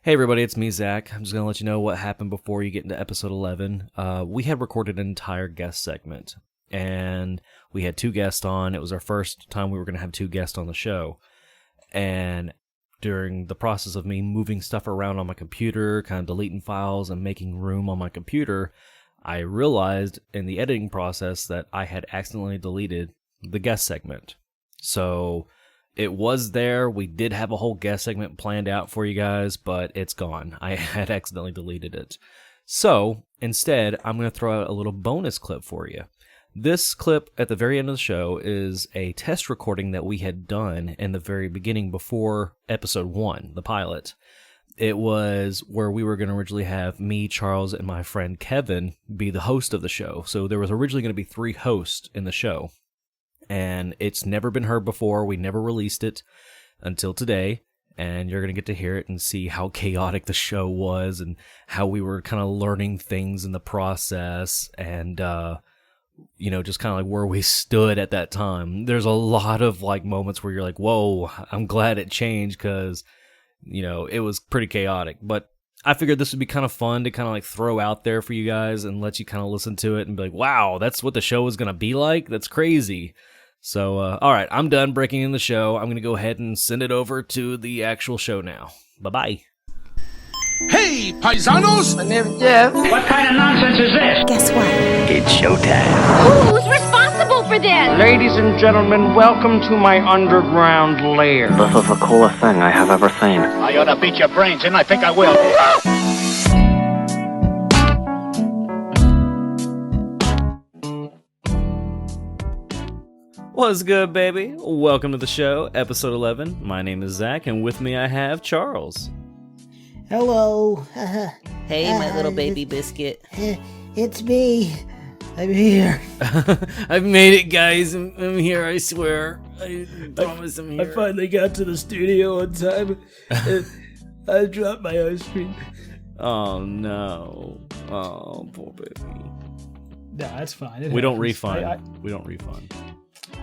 Hey everybody, it's me, Zach. I'm just going to let you know what happened before you get into episode 11. We had recorded an entire guest segment, and we had two guests on. It was our first time we were going to have two guests on the show. And during the process of me moving stuff around on my computer, kind of deleting files and making room on my computer, I realized in the editing process that I had accidentally deleted the guest segment. So it was there. We did have a whole guest segment planned out for you guys, but it's gone. I had accidentally deleted it. So instead, I'm going to throw out a little bonus clip for you. This clip at the very end of the show is a test recording that we had done in the very beginning before episode 1, the pilot. It was where we were going to originally have me, Charles, and my friend Kevin be the host of the show. So there was originally going to be 3 hosts in the show. And it's never been heard before. We never released it until today. And you're going to get to hear it and see how chaotic the show was and how we were kind of learning things in the process and, just kind of like where we stood at that time. There's a lot of like moments where you're like, whoa, I'm glad it changed because, it was pretty chaotic. But I figured this would be kind of fun to kind of like throw out there for you guys and let you kind of listen to it and be like, wow, that's what the show is going to be like? That's crazy. So, all right, I'm done breaking in the show. I'm going to go ahead and send it over to the actual show now. Bye-bye. Hey, paisanos! My name's Jeff. What kind of nonsense is this? Guess what? It's showtime. Who's responsible for this? Ladies and gentlemen, welcome to my underground lair. This is the coolest thing I have ever seen. I ought to beat your brains in. I think I will. What's good, baby? Welcome to the show, episode 11. My name is Zach, and with me I have Charles. Hello. Hey, my little baby biscuit. It's me. I'm here. I've made it, guys. I'm here, I swear. I promise I'm here. I finally got to the studio on time. I dropped my ice cream. Oh, no. Oh, poor baby. Nah, that's fine. We don't refund. We don't refund.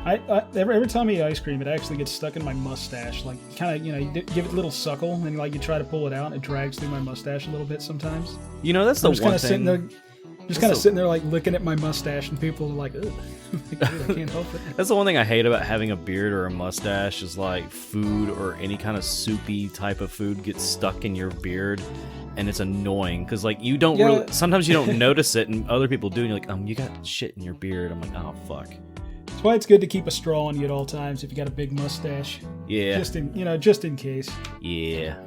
Every time I eat ice cream, it actually gets stuck in my mustache. Like, kind of, you give it a little suckle, and like you try to pull it out, and it drags through my mustache a little bit sometimes. That's the one thing. Just kind of sitting there, like licking at my mustache, and people are like, "Ugh, I can't help it." That's the one thing I hate about having a beard or a mustache is like food or any kind of soupy type of food gets stuck in your beard, and it's annoying because like you don't really. Sometimes you don't notice it, and other people do, and you're like, you got shit in your beard. I'm like, oh fuck. That's why it's good to keep a straw on you at all times if you got a big mustache. Yeah. Just in case. Yeah.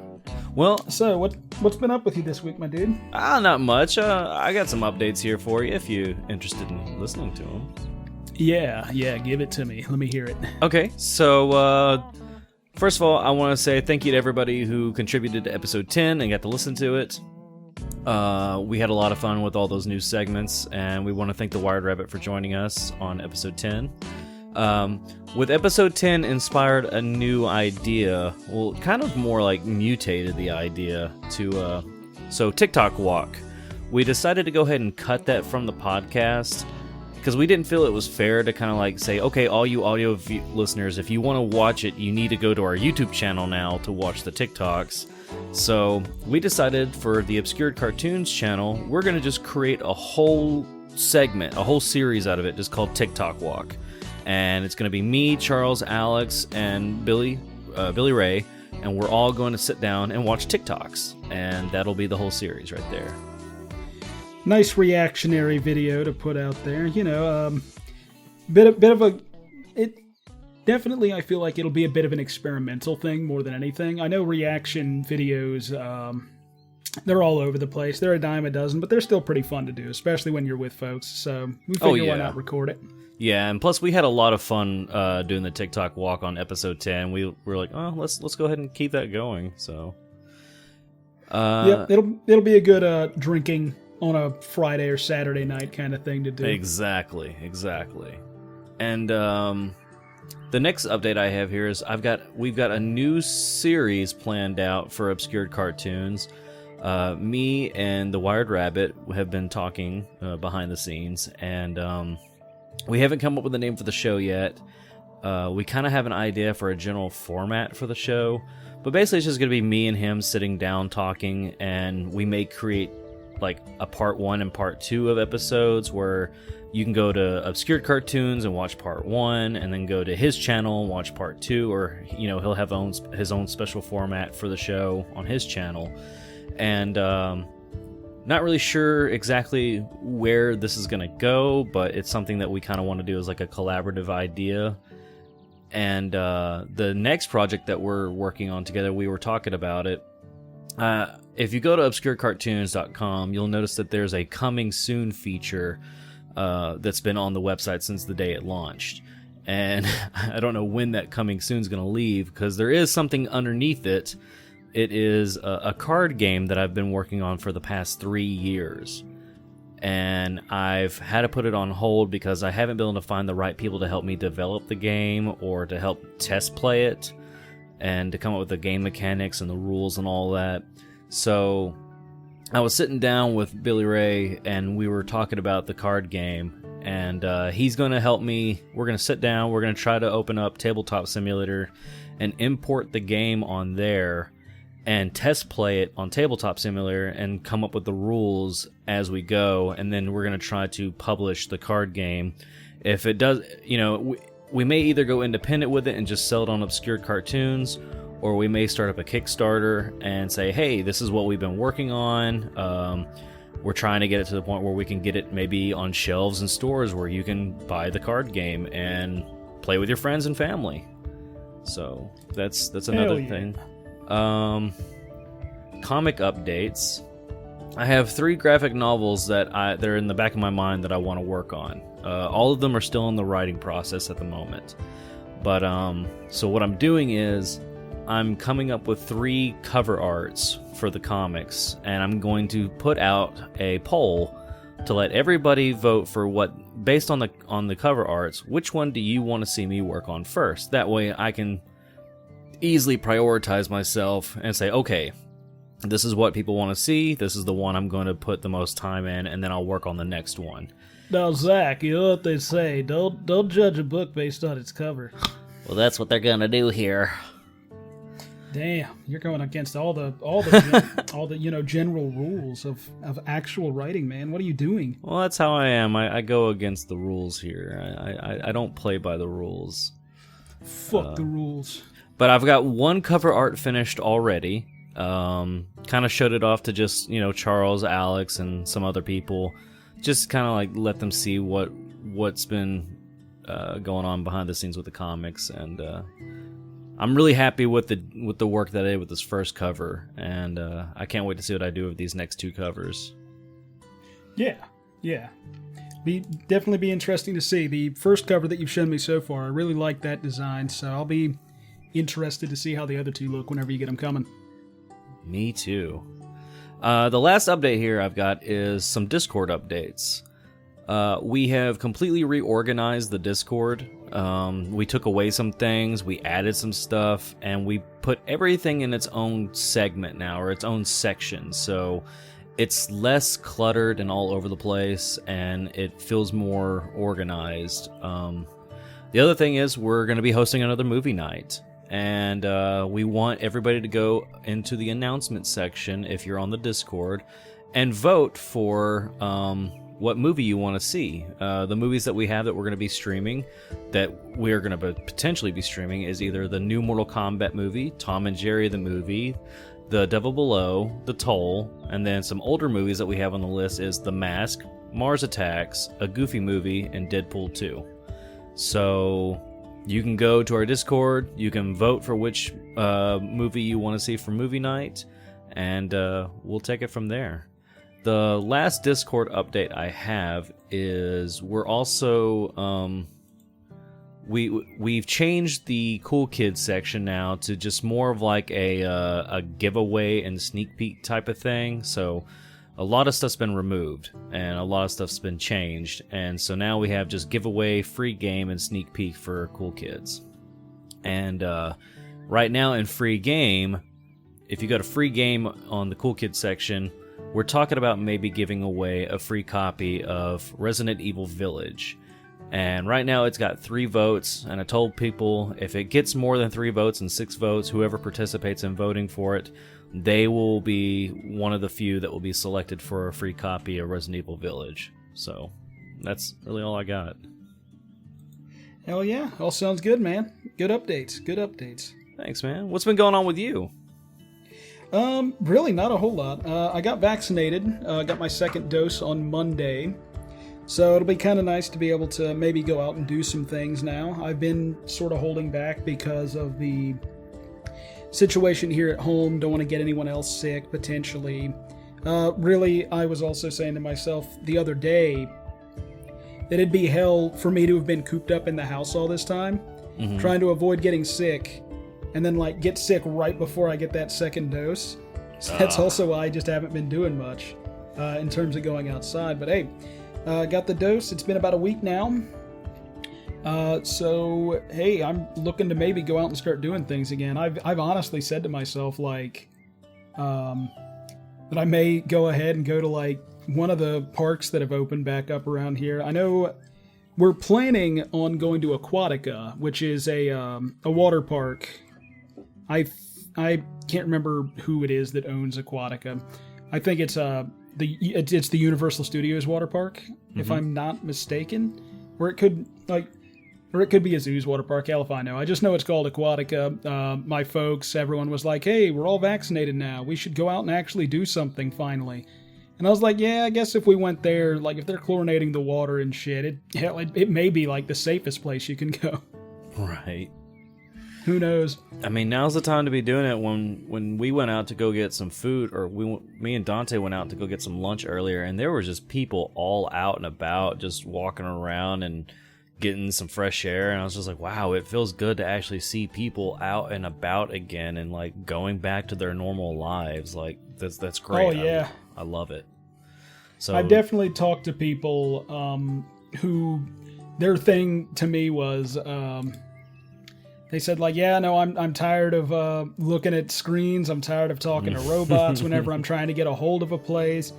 Well, so what's been up with you this week, my dude? Not much. I got some updates here for you if you're interested in listening to them. Yeah, give it to me. Let me hear it. Okay, so first of all, I want to say thank you to everybody who contributed to episode 10 and got to listen to it. We had a lot of fun with all those new segments, and we want to thank the Wired Rabbit for joining us on episode 10. With episode 10 inspired a new idea, well, kind of more like mutated the idea to, so TikTok Walk. We decided to go ahead and cut that from the podcast, because we didn't feel it was fair to kind of like say, okay, all you audio listeners, if you want to watch it, you need to go to our YouTube channel now to watch the TikToks. So we decided for the Obscured Cartoons channel, we're going to just create a whole segment, a whole series out of it just called TikTok Walk. And it's going to be me, Charles, Alex, and Billy Ray, and we're all going to sit down and watch TikToks. And that'll be the whole series right there. Nice reactionary video to put out there. Bit of a... Definitely, I feel like it'll be a bit of an experimental thing more than anything. I know reaction videos, they're all over the place. They're a dime a dozen, but they're still pretty fun to do, especially when you're with folks. So we figure why not record it. Yeah, and plus we had a lot of fun doing the TikTok Walk on episode 10. We were like, let's go ahead and keep that going. So, yeah, it'll be a good drinking on a Friday or Saturday night kind of thing to do. Exactly. And the next update I have here is we've got a new series planned out for Obscured Cartoons. Me and the Wired Rabbit have been talking behind the scenes, and we haven't come up with a name for the show yet. We kind of have an idea for a general format for the show, But basically, it's just going to be me and him sitting down talking, and we may create like a part 1 and part 2 of episodes where you can go to Obscured Cartoons and watch part 1, and then go to his channel and watch part 2, or he'll have his own special format for the show on his channel. And not really sure exactly where this is going to go, but it's something that we kind of want to do as like a collaborative idea. And the next project that we're working on together, we were talking about it. If you go to obscurecartoons.com, you'll notice that there's a coming soon feature that's been on the website since the day it launched. And I don't know when that coming soon is going to leave, because there is something underneath it. It is a card game that I've been working on for the past 3 years. And I've had to put it on hold because I haven't been able to find the right people to help me develop the game or to help test play it and to come up with the game mechanics and the rules and all that. So I was sitting down with Billy Ray and we were talking about the card game, and he's going to help me. We're going to sit down, we're going to try to open up Tabletop Simulator and import the game on there and test play it on Tabletop Simulator and come up with the rules as we go, and then we're going to try to publish the card game. If it does, we may either go independent with it and just sell it on Obscured Cartoons, or we may start up a Kickstarter and say, hey, this is what we've been working on. We're trying to get it to the point where we can get it maybe on shelves in stores where you can buy the card game and play with your friends and family. So that's another thing. Comic updates. I have 3 graphic novels they're in the back of my mind that I want to work on. All of them are still in the writing process at the moment. But so what I'm doing is I'm coming up with 3 cover arts for the comics, and I'm going to put out a poll to let everybody vote for what, based on the cover arts, which one do you want to see me work on first? That way I can easily prioritize myself and say, okay, this is what people want to see, this is the one I'm going to put the most time in, and then I'll work on the next one. Now, Zach, you know what they say, don't judge a book based on its cover. Well, that's what they're gonna do here. Damn, you're going against all the general rules of actual writing, man. What are you doing? Well, that's how I am. I go against the rules here. I don't play by the rules. Fuck the rules. But I've got 1 cover art finished already. Kind of showed it off to just, Charles, Alex, and some other people. Just kind of like let them see what's been going on behind the scenes with the comics. And I'm really happy with the work that I did with this first cover. And I can't wait to see what I do with these next 2 covers. Yeah. Definitely be interesting to see. The first cover that you've shown me so far, I really like that design, so I'll be interested to see how the other 2 look whenever you get them coming. Me too. The last update here I've got is some Discord updates. We have completely reorganized the Discord. We took away some things, we added some stuff, and we put everything in its own segment now, or its own section. So it's less cluttered and all over the place, and it feels more organized. The other thing is we're going to be hosting another movie night. And we want everybody to go into the announcement section, if you're on the Discord, and vote for what movie you want to see. The movies that we have that we're going to be streaming, that we're going to potentially be streaming, is either the new Mortal Kombat movie, Tom and Jerry the movie, The Devil Below, The Toll, and then some older movies that we have on the list is The Mask, Mars Attacks, a Goofy movie, and Deadpool 2. So you can go to our Discord, you can vote for which movie you want to see for movie night, and we'll take it from there. The last Discord update I have is we're also we've changed the Cool Kids section now to just more of like a giveaway and sneak peek type of thing. So a lot of stuff's been removed and a lot of stuff's been changed, and so now we have just giveaway, free game, and sneak peek for Cool Kids. And right now in free game, if you go to free game on the Cool Kids section, we're talking about maybe giving away a free copy of Resident Evil Village. And right now it's got 3 votes, and I told people if it gets more than 3 votes and 6 votes, whoever participates in voting for it, they will be one of the few that will be selected for a free copy of Resident Evil Village. So that's really all I got. Hell yeah, all sounds good, man. Good updates. Thanks, man. What's been going on with you? Really not a whole lot. I got vaccinated, got my second dose on Monday. So it'll be kind of nice to be able to maybe go out and do some things now. I've been sort of holding back because of the situation here at home. Don't want to get anyone else sick, potentially. Really, I was also saying to myself the other day that it'd be hell for me to have been cooped up in the house all this time, trying to avoid getting sick, and then like get sick right before I get that second dose. So that's also why I just haven't been doing much in terms of going outside. But hey, got the dose. It's been about a week now. So, hey, I'm looking to maybe go out and start doing things again. I've honestly said to myself, like, that I may go ahead and go to, like, one of the parks that have opened back up around here. I know we're planning on going to Aquatica, which is a water park. I can't remember who it is that owns Aquatica. I think it's it's the Universal Studios water park, if I'm not mistaken. Or it could be a zoo's water park, hell if I know. I just know it's called Aquatica. My folks, everyone was like, hey, we're all vaccinated now. We should go out and actually do something finally. And I was like, yeah, I guess if we went there, like if they're chlorinating the water and shit, it may be like the safest place you can go. Right. Who knows? I mean, now's the time to be doing it. When we went out to go get some food, or me and Dante went out to go get some lunch earlier, and there were just people all out and about, just walking around and getting some fresh air. And I was just like, wow, it feels good to actually see people out and about again and like going back to their normal lives. Like that's great. Oh yeah, I love it. So I've definitely talked to people who their thing to me was. They said, like, yeah, no, I'm tired of looking at screens. I'm tired of talking to robots whenever I'm trying to get a hold of a place.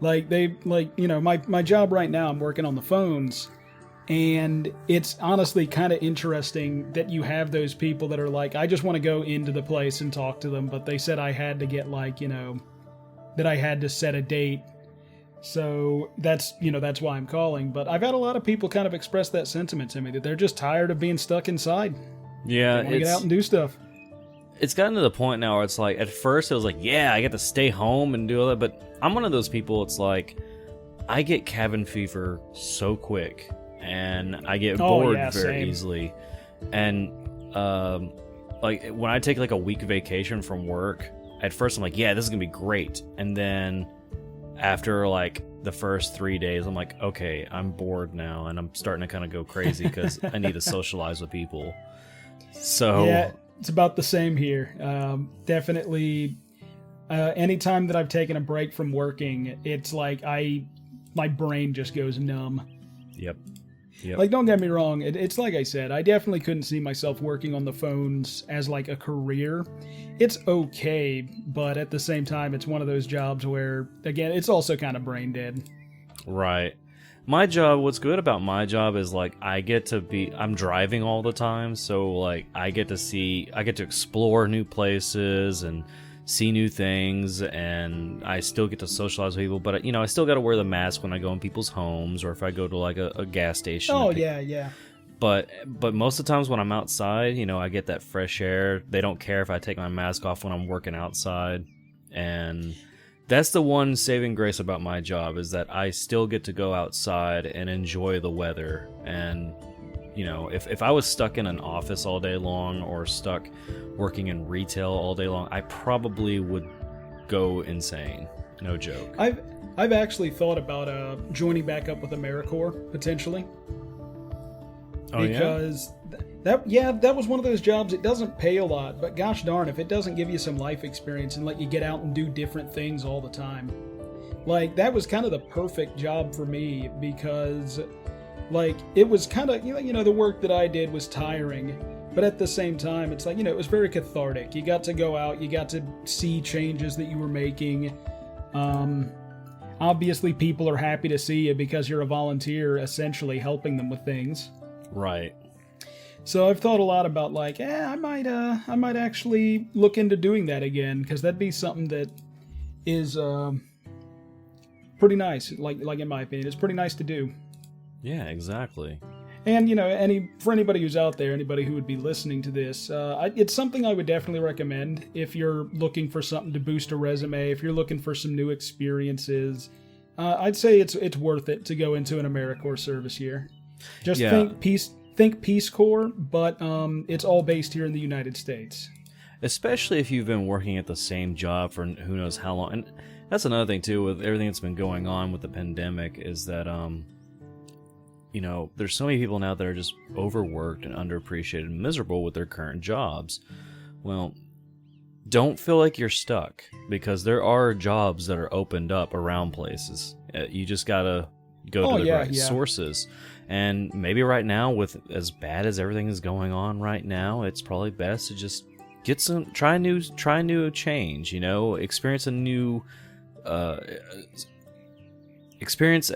Like, my job right now, I'm working on the phones. And it's honestly kind of interesting that you have those people that are like, I just want to go into the place and talk to them. But they said I had to get, like, that I had to set a date. So that's why I'm calling. But I've had a lot of people kind of express that sentiment to me, that they're just tired of being stuck inside. Yeah, they want to get out and do stuff. It's gotten to the point now where it's like, at first it was like, yeah, I get to stay home and do all that, but I'm one of those people, it's like, I get cabin fever so quick, and I get bored very easily, and like, when I take like a week vacation from work, at first I'm like, yeah, this is gonna be great, and then after like the first 3 days, I'm like, okay, I'm bored now, and I'm starting to kind of go crazy, because I need to socialize with people. So yeah, it's about the same here. Definitely, anytime that I've taken a break from working, it's like my brain just goes numb. Yep. Like, don't get me wrong. It's like I said, I definitely couldn't see myself working on the phones as like a career. It's okay, but at the same time, it's one of those jobs where, again, it's also kind of brain dead. Right. My job, what's good about my job is, like, I'm driving all the time, so, like, I get to explore new places and see new things, and I still get to socialize with people, but, I still gotta wear the mask when I go in people's homes, or if I go to, like, a gas station. Oh, yeah. But most of the times when I'm outside, I get that fresh air. They don't care if I take my mask off when I'm working outside, and that's the one saving grace about my job, is that I still get to go outside and enjoy the weather. And, if I was stuck in an office all day long, or stuck working in retail all day long, I probably would go insane. No joke. I've actually thought about joining back up with AmeriCorps, potentially. Oh, because that was one of those jobs. It doesn't pay a lot, but gosh darn, if it doesn't give you some life experience and let you get out and do different things all the time, like, that was kind of the perfect job for me, because, like, it was kind of, the work that I did was tiring, but at the same time, it's like, it was very cathartic. You got to go out, you got to see changes that you were making. obviously people are happy to see you because you're a volunteer essentially helping them with things. Right. So I've thought a lot about like, I might actually look into doing that again, because that'd be something that is pretty nice. Like in my opinion, it's pretty nice to do. Yeah, exactly. And for anybody who's out there, anybody who would be listening to this, it's something I would definitely recommend if you're looking for something to boost a resume. If you're looking for some new experiences, I'd say it's worth it to go into an AmeriCorps service year. Just think Peace Corps, but it's all based here in the United States. Especially if you've been working at the same job for who knows how long. And that's another thing, too, with everything that's been going on with the pandemic, is that, there's so many people now that are just overworked and underappreciated and miserable with their current jobs. Well, don't feel like you're stuck, because there are jobs that are opened up around places. You just gotta go to the right sources. And maybe right now, with as bad as everything is going on right now, it's probably best to just try a new change, experience a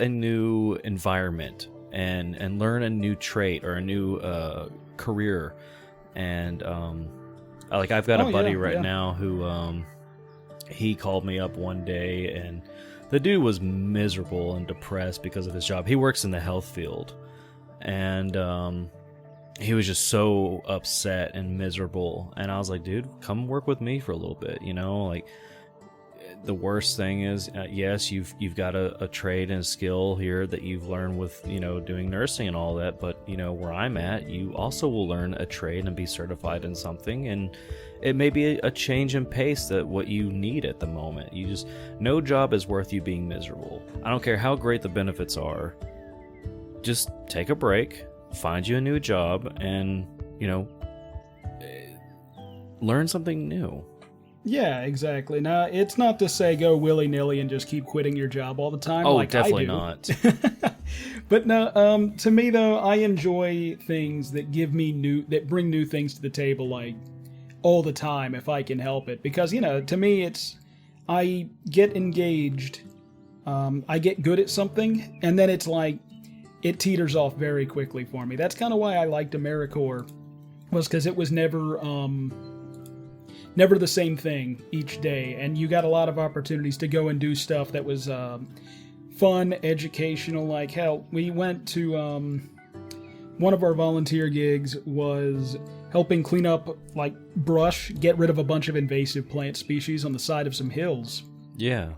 new environment and learn a new trait or a new career. And I've got a buddy now who he called me up one day, and the dude was miserable and depressed because of his job. He works in the health field, and he was just so upset and miserable. And I was like, dude, come work with me for a little bit. The worst thing is, yes, you've got a trade and a skill here that you've learned with, doing nursing and all that. But, where I'm at, you also will learn a trade and be certified in something. And it may be a change in pace that what you need at the moment. No job is worth you being miserable. I don't care how great the benefits are. Just take a break, find you a new job, and, learn something new. Yeah, exactly. Now, it's not to say go willy-nilly and just keep quitting your job all the time. Oh, like definitely I do. not. But no, to me though, I enjoy things that that bring new things to the table, like all the time, if I can help it. Because to me, I get engaged, I get good at something, and then it's like it teeters off very quickly for me. That's kind of why I liked AmeriCorps, was because it was never the same thing each day, and you got a lot of opportunities to go and do stuff that was fun, educational. Like, hell, we went to one of our volunteer gigs was helping clean up like brush, get rid of a bunch of invasive plant species on the side of some hills. Yeah.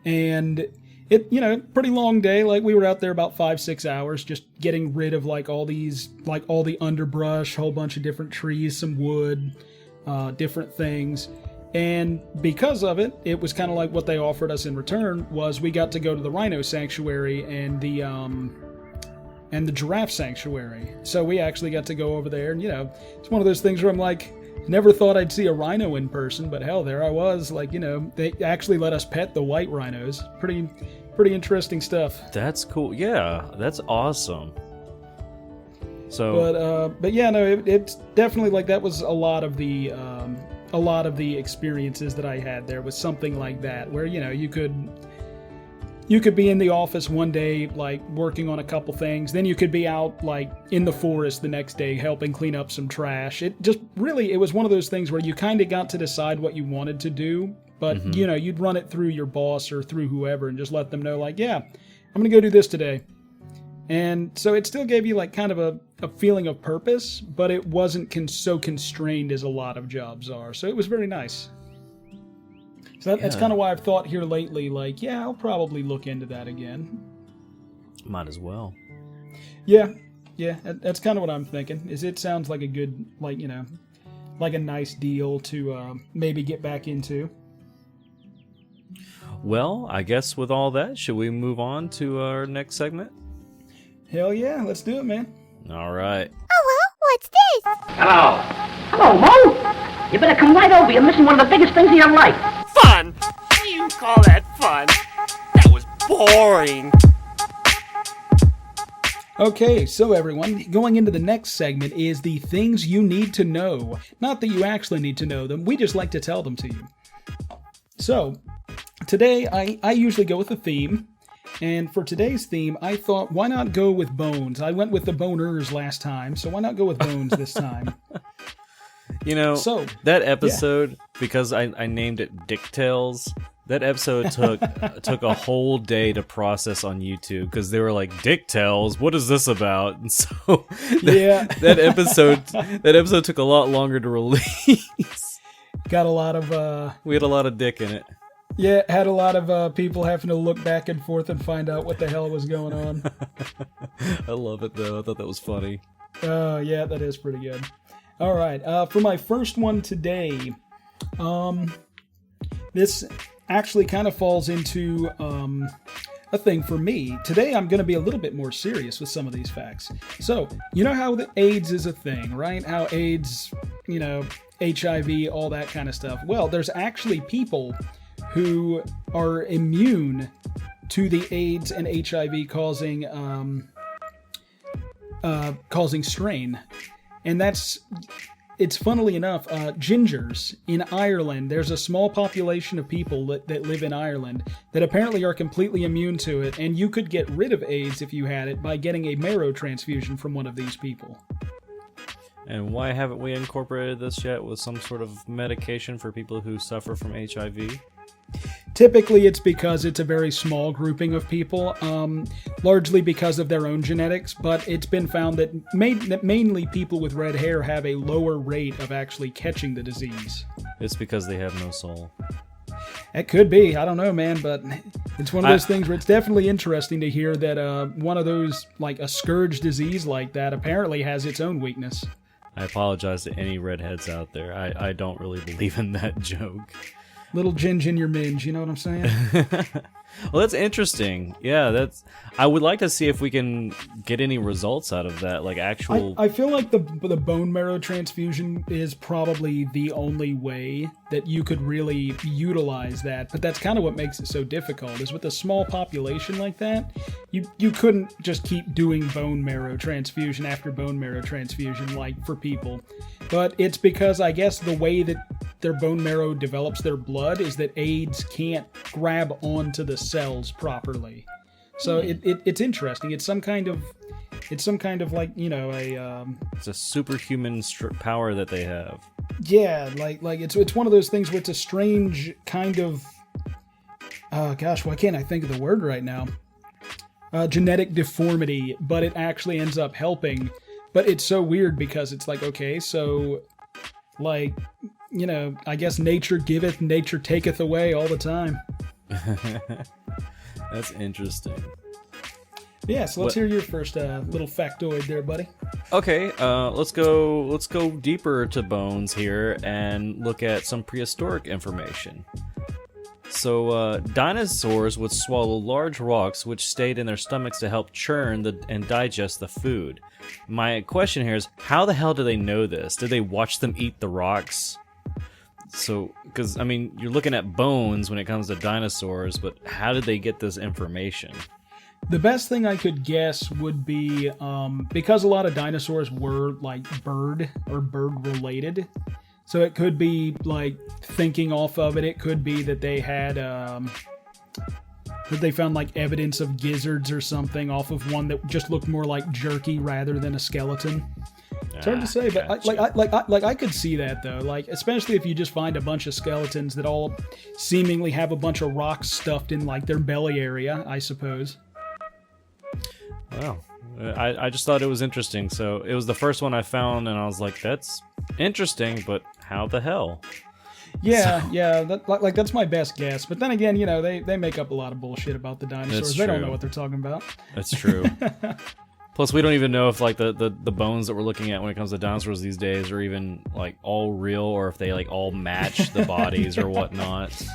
And it, pretty long day. Like, we were out there about 5-6 hours just getting rid of like all the underbrush, whole bunch of different trees, some wood, different things. And because of it, it was kind of like what they offered us in return was we got to go to the rhino sanctuary and the giraffe sanctuary. So we actually got to go over there, and it's one of those things where I'm like, never thought I'd see a rhino in person, but hell, there I was. Like, they actually let us pet the white rhinos. Pretty interesting stuff. That's cool. Yeah, that's awesome. So, but yeah, no, it's definitely like that was a lot of the experiences that I had there was something like that, where you could be in the office one day like working on a couple things, then you could be out like in the forest the next day helping clean up some trash. It was one of those things where you kind of got to decide what you wanted to do, but you'd run it through your boss or through whoever and just let them know like, yeah, I'm gonna go do this today. And so it still gave you like kind of a feeling of purpose, but it wasn't so constrained as a lot of jobs are. So it was very nice. So that's kind of why I've thought here lately, like, yeah, I'll probably look into that again. Might as well. Yeah, that's kind of what I'm thinking. It sounds like a good, like a nice deal to maybe get back into. Well, I guess with all that, should we move on to our next segment? Hell yeah, let's do it, man. All right. Hello, what's this? Hello. Hello, Mo. You better come right over. You're missing one of the biggest things in your life. Fun? What do you call that fun? That was boring. Okay, so everyone, going into the next segment is the things you need to know. Not that you actually need to know them, we just like to tell them to you. So, today I usually go with a theme. And for today's theme, I thought, why not go with bones? I went with the boners last time, so why not go with bones this time? You know, that episode, because I named it Dick Tales, that episode took a whole day to process on YouTube, because they were like, Dick Tales, what is this about? And so that episode took a lot longer to release. Got a lot of... we had a lot of dick in it. Yeah, had a lot of people having to look back and forth and find out what the hell was going on. I love it, though. I thought that was funny. Yeah, that is pretty good. All right, for my first one today, this actually kind of falls into a thing for me. Today, I'm going to be a little bit more serious with some of these facts. So, you know how the AIDS is a thing, right? How AIDS, HIV, all that kind of stuff. Well, there's actually people who are immune to the AIDS and HIV causing strain. And it's funnily enough, gingers in Ireland. There's a small population of people that live in Ireland that apparently are completely immune to it, and you could get rid of AIDS if you had it by getting a marrow transfusion from one of these people. And why haven't we incorporated this yet with some sort of medication for people who suffer from HIV? Typically, it's because it's a very small grouping of people, largely because of their own genetics, but it's been found that mainly people with red hair have a lower rate of actually catching the disease. It's because they have no soul. It could be. I don't know, man, but it's one of those things where it's definitely interesting to hear that one of those, like a scourge disease like that, apparently has its own weakness. I apologize to any redheads out there. I don't really believe in that joke. Little ginge in your minge, you know what I'm saying? Well, that's interesting. Yeah, I would like to see if we can get any results out of that, like actual... I feel like the bone marrow transfusion is probably the only way that you could really utilize that, but that's kind of what makes it so difficult, is with a small population like that, you couldn't just keep doing bone marrow transfusion after bone marrow transfusion, like, for people. But it's because, I guess, the way that their bone marrow develops their blood is that AIDS can't grab onto the cells properly. So it's interesting. It's some kind of like, it's a superhuman power that they have. Yeah, like it's one of those things where it's a strange kind of, gosh, why can't I think of the word right now? Genetic deformity, but it actually ends up helping. But it's so weird because it's like, okay, so, like, I guess nature giveth, nature taketh away all the time. That's interesting. Yeah, so let's hear your first little factoid there, buddy. Okay, let's go deeper to bones here and look at some prehistoric information. So, dinosaurs would swallow large rocks which stayed in their stomachs to help churn and digest the food. My question here is, how the hell do they know this? Did they watch them eat the rocks? So, because, I mean, you're looking at bones when it comes to dinosaurs, but how did they get this information? The best thing I could guess would be, because a lot of dinosaurs were, like, bird related, so it could be, like, thinking off of it. It could be that they had, that they found, like, evidence of gizzards or something off of one that just looked more like jerky rather than a skeleton. It's hard to say, but gotcha. I could see that, though. Like, especially if you just find a bunch of skeletons that all seemingly have a bunch of rocks stuffed in, like, their belly area, I suppose. Wow. I just thought it was interesting. So it was the first one I found, and I was like, that's interesting, but how the hell? Yeah, yeah, that's my best guess. But then again, they make up a lot of bullshit about the dinosaurs. They don't know what they're talking about. That's true. Plus, we don't even know if, like, the bones that we're looking at when it comes to dinosaurs these days are even, like, all real, or if they, like, all match the bodies or whatnot.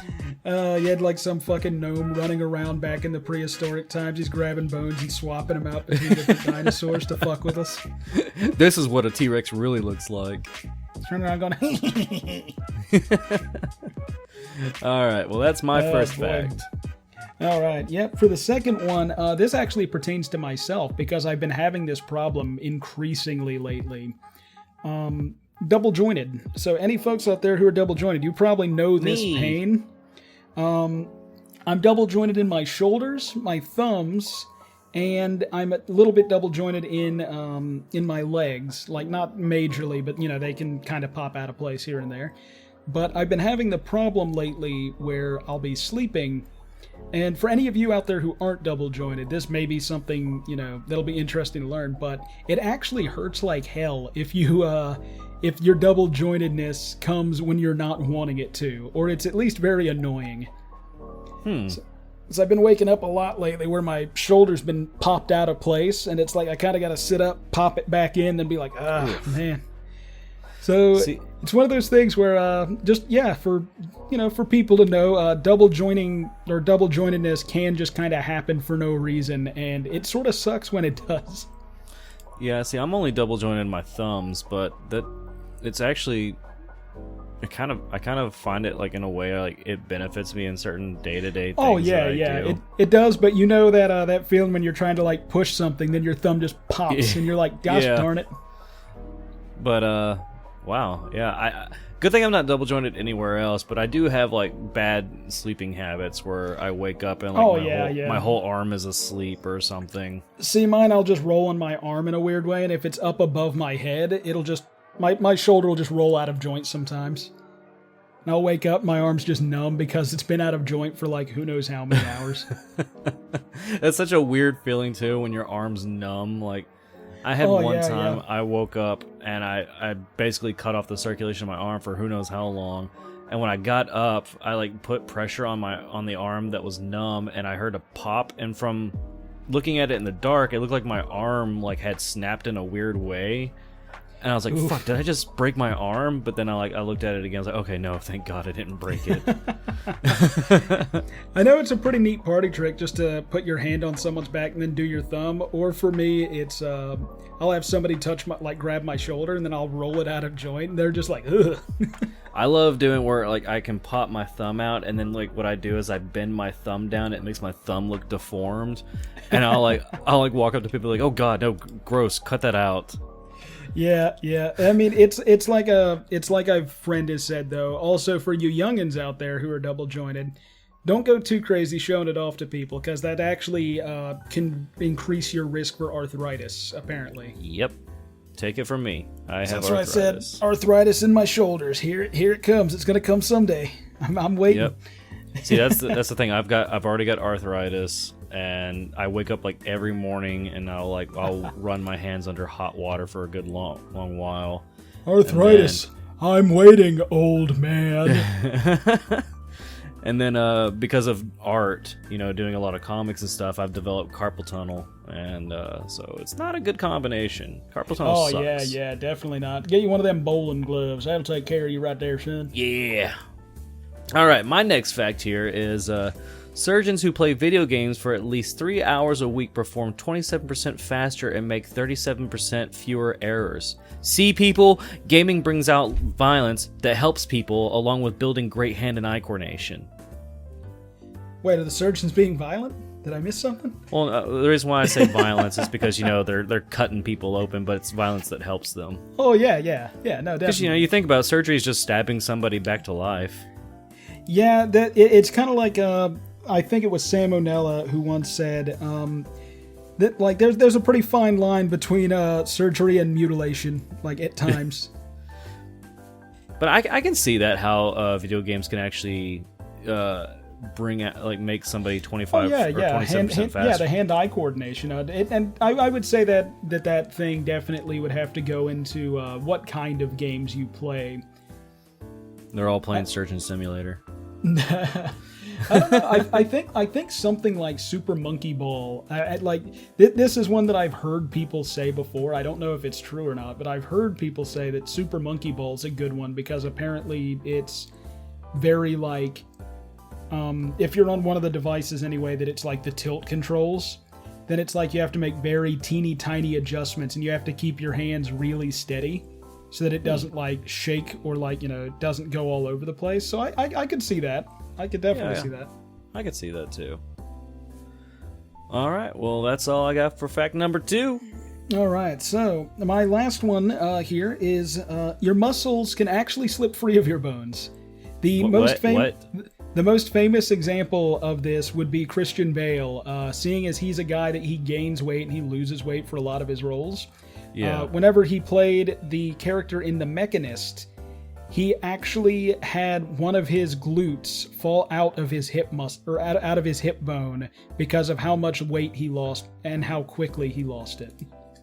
You had, like, some fucking gnome running around back in the prehistoric times. He's grabbing bones and swapping them out between different dinosaurs to fuck with us. This is what a T-Rex really looks like. Turn around going, All right, well, that's my first fact. All right, yep. For the second one, this actually pertains to myself because I've been having this problem increasingly lately. Double jointed. So any folks out there who are double jointed, you probably know this pain. I'm double jointed in my shoulders, my thumbs, and I'm a little bit double jointed in my legs. Like, not majorly, but, they can kind of pop out of place here and there. But I've been having the problem lately where I'll be sleeping, and for any of you out there who aren't double jointed, this may be something, that'll be interesting to learn, but it actually hurts like hell if your double jointedness comes when you're not wanting it to, or it's at least very annoying. So I've been waking up a lot lately where my shoulder's been popped out of place, and it's like I kind of got to sit up, pop it back in, then be like, man. So it's one of those things where for people to know, double joining or double jointedness can just kind of happen for no reason, and it sort of sucks when it does. Yeah, see, I'm only double jointed in my thumbs, but it's actually I kind of find it like in a way like it benefits me in certain day-to-day things. Oh yeah. It does, but that feeling when you're trying to like push something, then your thumb just pops and you're like, gosh darn it. But wow, yeah. Good thing I'm not double jointed anywhere else, but I do have like bad sleeping habits where I wake up and like my whole arm is asleep or something. See, mine, I'll just roll on my arm in a weird way, and if it's up above my head, it'll just my shoulder will just roll out of joint sometimes. And I'll wake up, my arm's just numb because it's been out of joint for like who knows how many hours. That's such a weird feeling too when your arm's numb. Like I had one time I woke up and I basically cut off the circulation of my arm for who knows how long. And when I got up, I like put pressure on the arm that was numb, and I heard a pop, and from looking at it in the dark, it looked like my arm like had snapped in a weird way. And I was like, oof. Fuck, did I just break my arm? But then I looked at it again. I was like, okay, no, thank God I didn't break it. I know it's a pretty neat party trick just to put your hand on someone's back and then do your thumb. Or for me, it's I'll have somebody grab my shoulder and then I'll roll it out of joint. And they're just like, ugh. I love doing where like I can pop my thumb out, and then like what I do is I bend my thumb down. It makes my thumb look deformed, and I'll walk up to people like, oh God, no, gross, cut that out. Yeah. I mean, it's like a friend has said though. Also, for you youngins out there who are double jointed, don't go too crazy showing it off to people, because that actually can increase your risk for arthritis. Apparently. Yep. Take it from me. I have That's arthritis. What I said. Arthritis in my shoulders. Here it comes. It's gonna come someday. I'm waiting. Yep. See, that's the thing. I've already got arthritis, and I wake up like every morning, and I'll run my hands under hot water for a good long while. Arthritis. I'm waiting, old man. And then because of art, doing a lot of comics and stuff, I've developed carpal tunnel, and so it's not a good combination. Carpal tunnel sucks. Oh yeah, definitely not. Get you one of them bowling gloves. That'll take care of you right there, son. Yeah. All right, my next fact here is surgeons who play video games for at least 3 hours a week perform 27% faster and make 37% fewer errors. See, people, gaming brings out violence that helps people, along with building great hand and eye coordination. Wait, are the surgeons being violent? Did I miss something? Well, the reason why I say violence is because, they're cutting people open, but it's violence that helps them. Oh, yeah, no, definitely. Because, you think about surgery is just stabbing somebody back to life. Yeah, it's kind of like, I think it was Sam O'Nella who once said that, like, there's a pretty fine line between surgery and mutilation, like, at times. But I can see that, how video games can actually make somebody 25 or 27% faster. Yeah, the hand-eye coordination. And I would say that thing definitely would have to go into what kind of games you play. They're all playing Surgeon Simulator. I don't know. I think something like Super Monkey Ball. This is one that I've heard people say before. I don't know if it's true or not, but I've heard people say that Super Monkey Ball is a good one because apparently it's very like, if you're on one of the devices anyway, that it's like the tilt controls, then it's like you have to make very teeny tiny adjustments and you have to keep your hands really steady so that it doesn't like shake or like, it doesn't go all over the place. So I could see that. I could definitely see that. I could see that too. All right, well, that's all I got for fact number 2. All right, so my last one here is your muscles can actually slip free of your bones. The The most famous example of this would be Christian Bale, seeing as he's a guy that he gains weight and he loses weight for a lot of his roles. Yeah. Whenever he played the character in The Mechanist, he actually had one of his glutes fall out of his hip or out of his hip bone because of how much weight he lost and how quickly he lost it.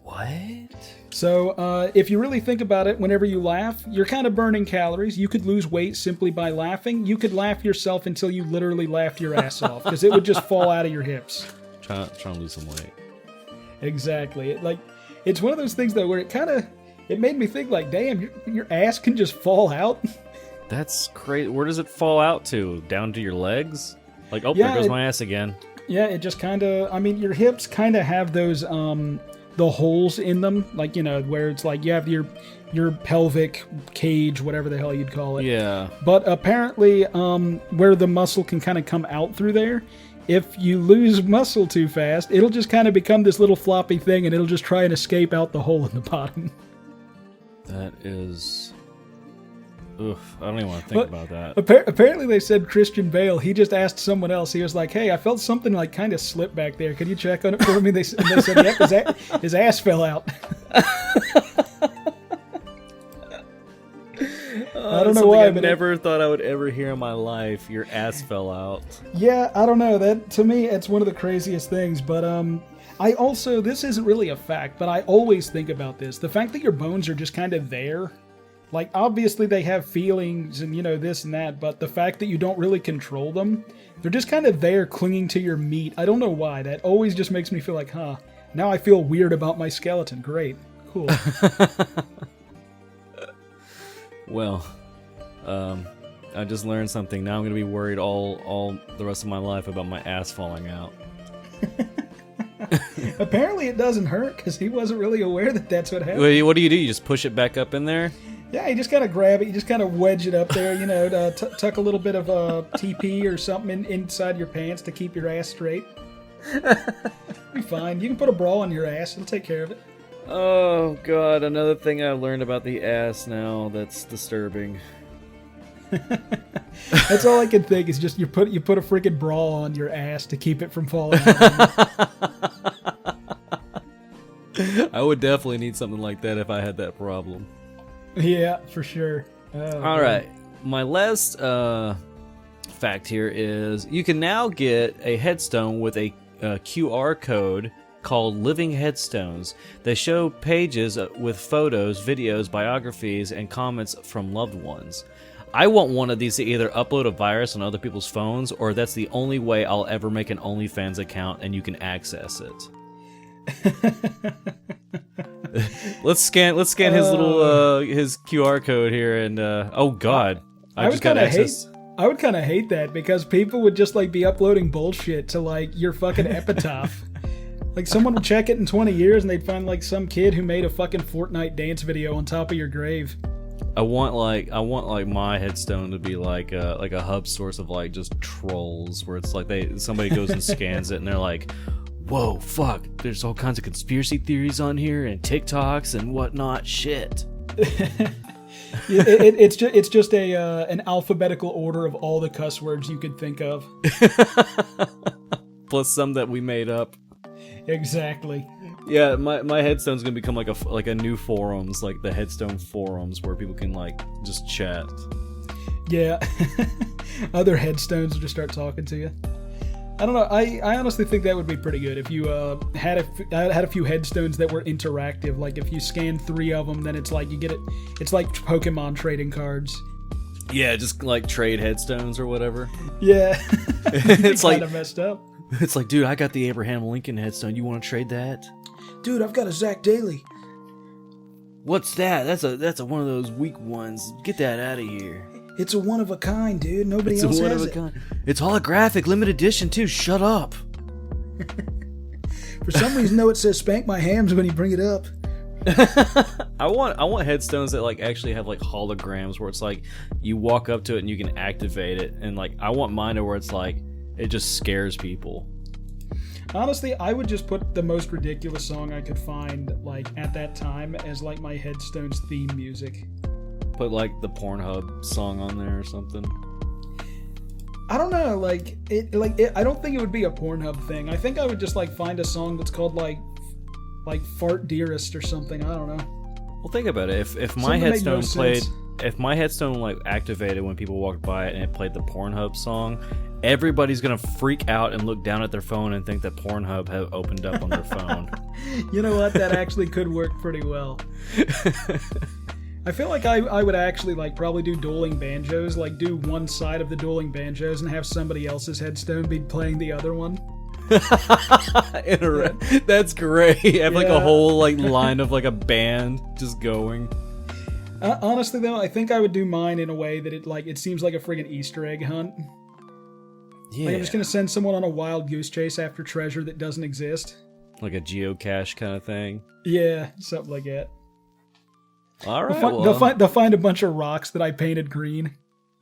What? So, if you really think about it, whenever you laugh, you're kind of burning calories. You could lose weight simply by laughing. You could laugh yourself until you literally laughed your ass off, because it would just fall out of your hips. Trying to lose some weight. Exactly. It's one of those things, though, where it made me think, like, damn, your ass can just fall out. That's crazy. Where does it fall out to? Down to your legs? Like, oh, Yeah, there goes my ass again. Yeah, it just kind of, I mean, your hips kind of have those, the holes in them, like, where it's like you have your pelvic cage, whatever the hell you'd call it. Yeah. But apparently, where the muscle can kind of come out through there, if you lose muscle too fast, it'll just kind of become this little floppy thing, and it'll just try and escape out the hole in the bottom. That is... Oof, I don't even want to think about that. Apparently they said Christian Bale, he just asked someone else. He was like, hey, I felt something like kind of slip back there. Could you check on it for me? They said, yep, his ass fell out. I don't know why, I but never thought I would ever hear in my life. Your ass fell out. Yeah, I don't know. That, to me, it's one of the craziest things. But I also, this isn't really a fact, but I always think about this. The fact that your bones are just kind of there. Like, obviously they have feelings and, this and that, but the fact that you don't really control them, they're just kind of there clinging to your meat. I don't know why. That always just makes me feel like, now I feel weird about my skeleton. Great. Cool. Well, I just learned something. Now I'm going to be worried all the rest of my life about my ass falling out. Apparently it doesn't hurt, because he wasn't really aware that that's what happened. Wait, what do? You just push it back up in there? Yeah, you just kind of grab it. You just kind of wedge it up there, tuck a little bit of TP or something inside your pants to keep your ass straight. Be fine. You can put a bra on your ass. It'll take care of it. Oh, God. Another thing I've learned about the ass now that's disturbing. That's all I can think is just you put a freaking bra on your ass to keep it from falling out. I would definitely need something like that if I had that problem. Yeah, for sure. All right. My last fact here is you can now get a headstone with a QR code called Living Headstones. They show pages with photos, videos, biographies, and comments from loved ones. I want one of these to either upload a virus on other people's phones, or that's the only way I'll ever make an OnlyFans account and you can access it. Let's scan his little his QR code here, and oh god, I just got access. I would kind of hate that, because people would just be uploading bullshit to your fucking epitaph. Someone would check it in 20 years and they'd find some kid who made a fucking Fortnite dance video on top of your grave. I want my headstone to be like a hub source of just trolls, where it's somebody goes and scans it and they're like, whoa, fuck, there's all kinds of conspiracy theories on here and TikToks and whatnot. Shit. It's just an alphabetical order of all the cuss words you could think of. Plus some that we made up. Exactly. Yeah, my headstone's gonna become like a new forums, like the headstone forums, where people can just chat. Yeah. Other headstones will just start talking to you. I don't know. I honestly think that would be pretty good if you had a few headstones that were interactive. Like if you scan 3 of them, then it's you get it. It's like Pokemon trading cards. Yeah, just trade headstones or whatever. Yeah. It's kind of messed up. It's dude, I got the Abraham Lincoln headstone. You want to trade that? Dude, I've got a Zach Daly. What's that? That's one of those weak ones. Get that out of here. It's a one of a kind, dude. Nobody else has it. It's holographic, limited edition too. Shut up. For some reason, though, it says "spank my hams" when you bring it up. I want headstones that actually have holograms, where it's you walk up to it and you can activate it, and I want mine to where it's it just scares people. Honestly, I would just put the most ridiculous song I could find at that time as my headstone's theme music. Put the Pornhub song on there or something. I don't know, I don't think it would be a Pornhub thing. I think I would just, find a song that's called, like Fart Dearest or something. I don't know. Well, think about it. If my headstone if my headstone, activated when people walked by it and it played the Pornhub song, everybody's gonna freak out and look down at their phone and think that Pornhub have opened up on their phone. You know what? That actually could work pretty well. I feel like I would actually probably do dueling banjos, do one side of the dueling banjos and have somebody else's headstone be playing the other one. That's great. Have a whole line of a band just going. Honestly though, I think I would do mine in a way that it seems like a friggin' Easter egg hunt. Yeah. I'm just gonna send someone on a wild goose chase after treasure that doesn't exist. Like a geocache kind of thing. Yeah, something like that. All right. They'll find a bunch of rocks that I painted green.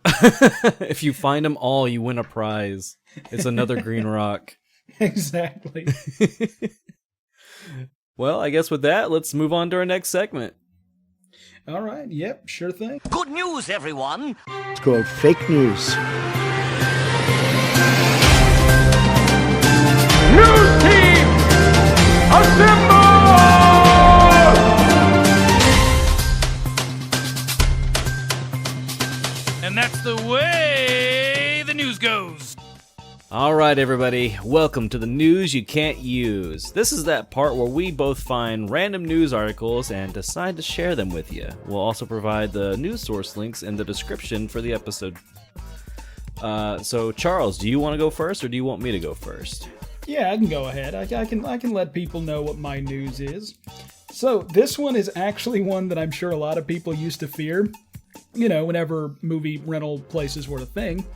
If you find them all, you win a prize. It's another green rock. Exactly. Well, I guess with that, let's move on to our next segment. All right. Yep. Sure thing. Good news, everyone. It's called fake news. News team, assemble! And that's the way the news goes. All right, everybody. Welcome to the news you can't use. This is that part where we both find random news articles and decide to share them with you. We'll also provide the news source links in the description for the episode. So, Charles, do you want to go first, or do you want me to go first? Yeah, I can go ahead. I can let people know what my news is. So, this one is actually one that I'm sure a lot of people used to fear, whenever movie rental places were a thing.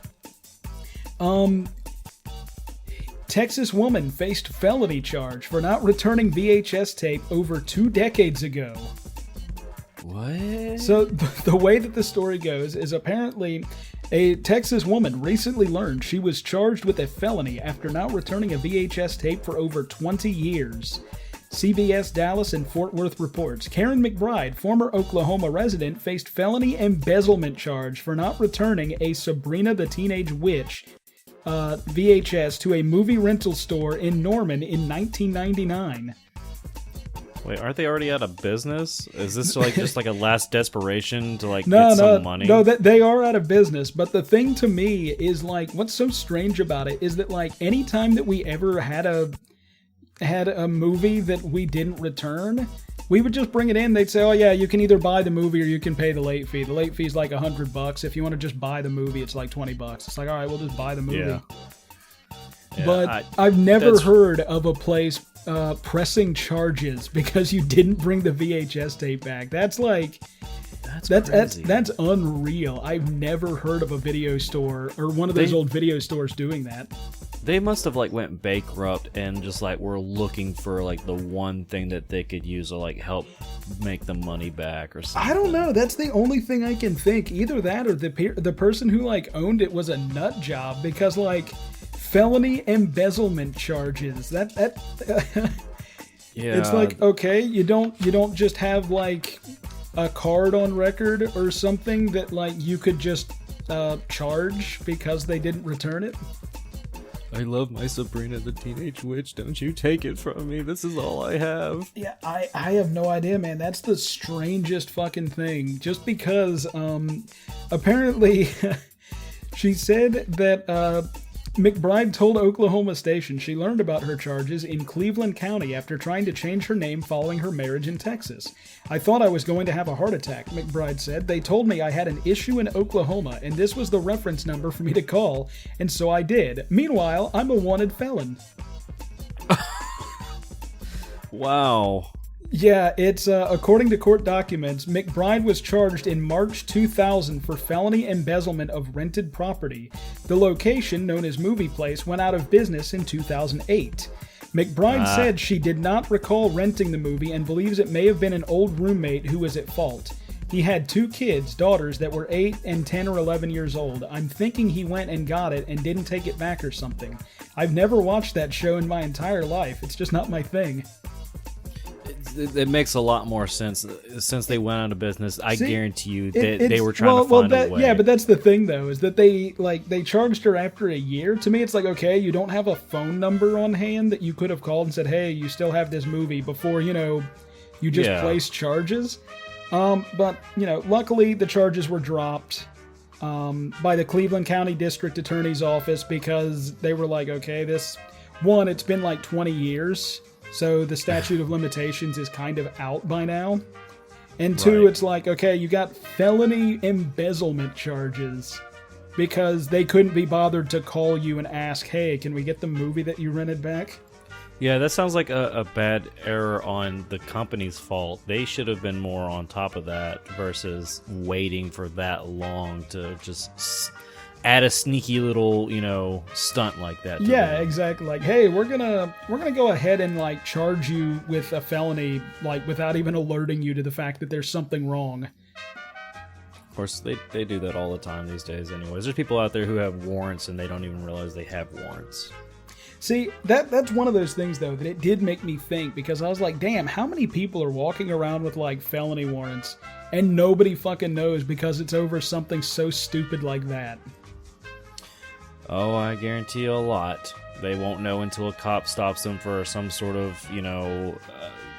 Texas woman faced felony charge for not returning VHS tape over 2 decades ago. What? So, the way that the story goes is apparently a Texas woman recently learned she was charged with a felony after not returning a VHS tape for over 20 years. CBS Dallas and Fort Worth reports Karen McBride, former Oklahoma resident, faced felony embezzlement charge for not returning a Sabrina the Teenage Witch VHS to a movie rental store in Norman in 1999. Wait, aren't they already out of business? Is this just a last desperation to get some money? No, they are out of business. But the thing to me is what's so strange about it is that any time that we ever had a movie that we didn't return, we would just bring it in. They'd say, "Oh yeah, you can either buy the movie or you can pay the late fee. The late fee is $100. If you want to just buy the movie, it's $20." It's all right, we'll just buy the movie. Yeah. But I've never heard of a place pressing charges because you didn't bring the VHS tape back. That's unreal. I've never heard of a video store or one of those old video stores doing that. They must have went bankrupt and just were looking for the one thing that they could use to help make the money back or something. I don't know. That's the only thing I can think. Either that or the person who owned it was a nut job because felony embezzlement charges. That yeah. It's okay, you don't just have a card on record or something that you could just charge because they didn't return it. I love my Sabrina the Teenage Witch. Don't you take it from me. This is all I have. Yeah, I have no idea, man. That's the strangest fucking thing. Just because, apparently, she said that, McBride told Oklahoma Station she learned about her charges in Cleveland County after trying to change her name following her marriage in Texas. "I thought I was going to have a heart attack," McBride said. "They told me I had an issue in Oklahoma, and this was the reference number for me to call, and so I did. Meanwhile, I'm a wanted felon." Wow. Yeah, it's, according to court documents, McBride was charged in March 2000 for felony embezzlement of rented property. The location, known as Movie Place, went out of business in 2008. McBride said she did not recall renting the movie and believes it may have been an old roommate who was at fault. He had 2 kids, daughters, that were 8 and 10 or 11 years old. I'm thinking he went and got it and didn't take it back or something. I've never watched that show in my entire life. It's just not my thing. it makes a lot more sense since they went out of business. I guarantee you that it's- they were trying to find a way. Yeah, but that's the thing though, is that they charged her after a year. To me, it's like, okay, you don't have a phone number on hand that you could have called and said, hey, you still have this movie before you just placed charges. But luckily the charges were dropped by the Cleveland County District Attorney's Office because they were like, okay, it's been like 20 years. So the statute of limitations is kind of out by now. And two, It's like, okay, you got felony embezzlement charges because they couldn't be bothered to call you and ask, hey, can we get the movie that you rented back? Yeah, that sounds like a bad error on the company's fault. They should have been more on top of that versus waiting for that long to just add a sneaky little, stunt like that. Yeah, them. exactly. Like, hey, we're gonna go ahead and charge you with a felony, without even alerting you to the fact that there's something wrong. Of course, they do that all the time these days. Anyways, there's people out there who have warrants and they don't even realize they have warrants. See, that's one of those things though that it did make me think, because I was like, damn, how many people are walking around with felony warrants and nobody fucking knows because it's over something so stupid like that. Oh, I guarantee you a lot. They won't know until a cop stops them for some sort of,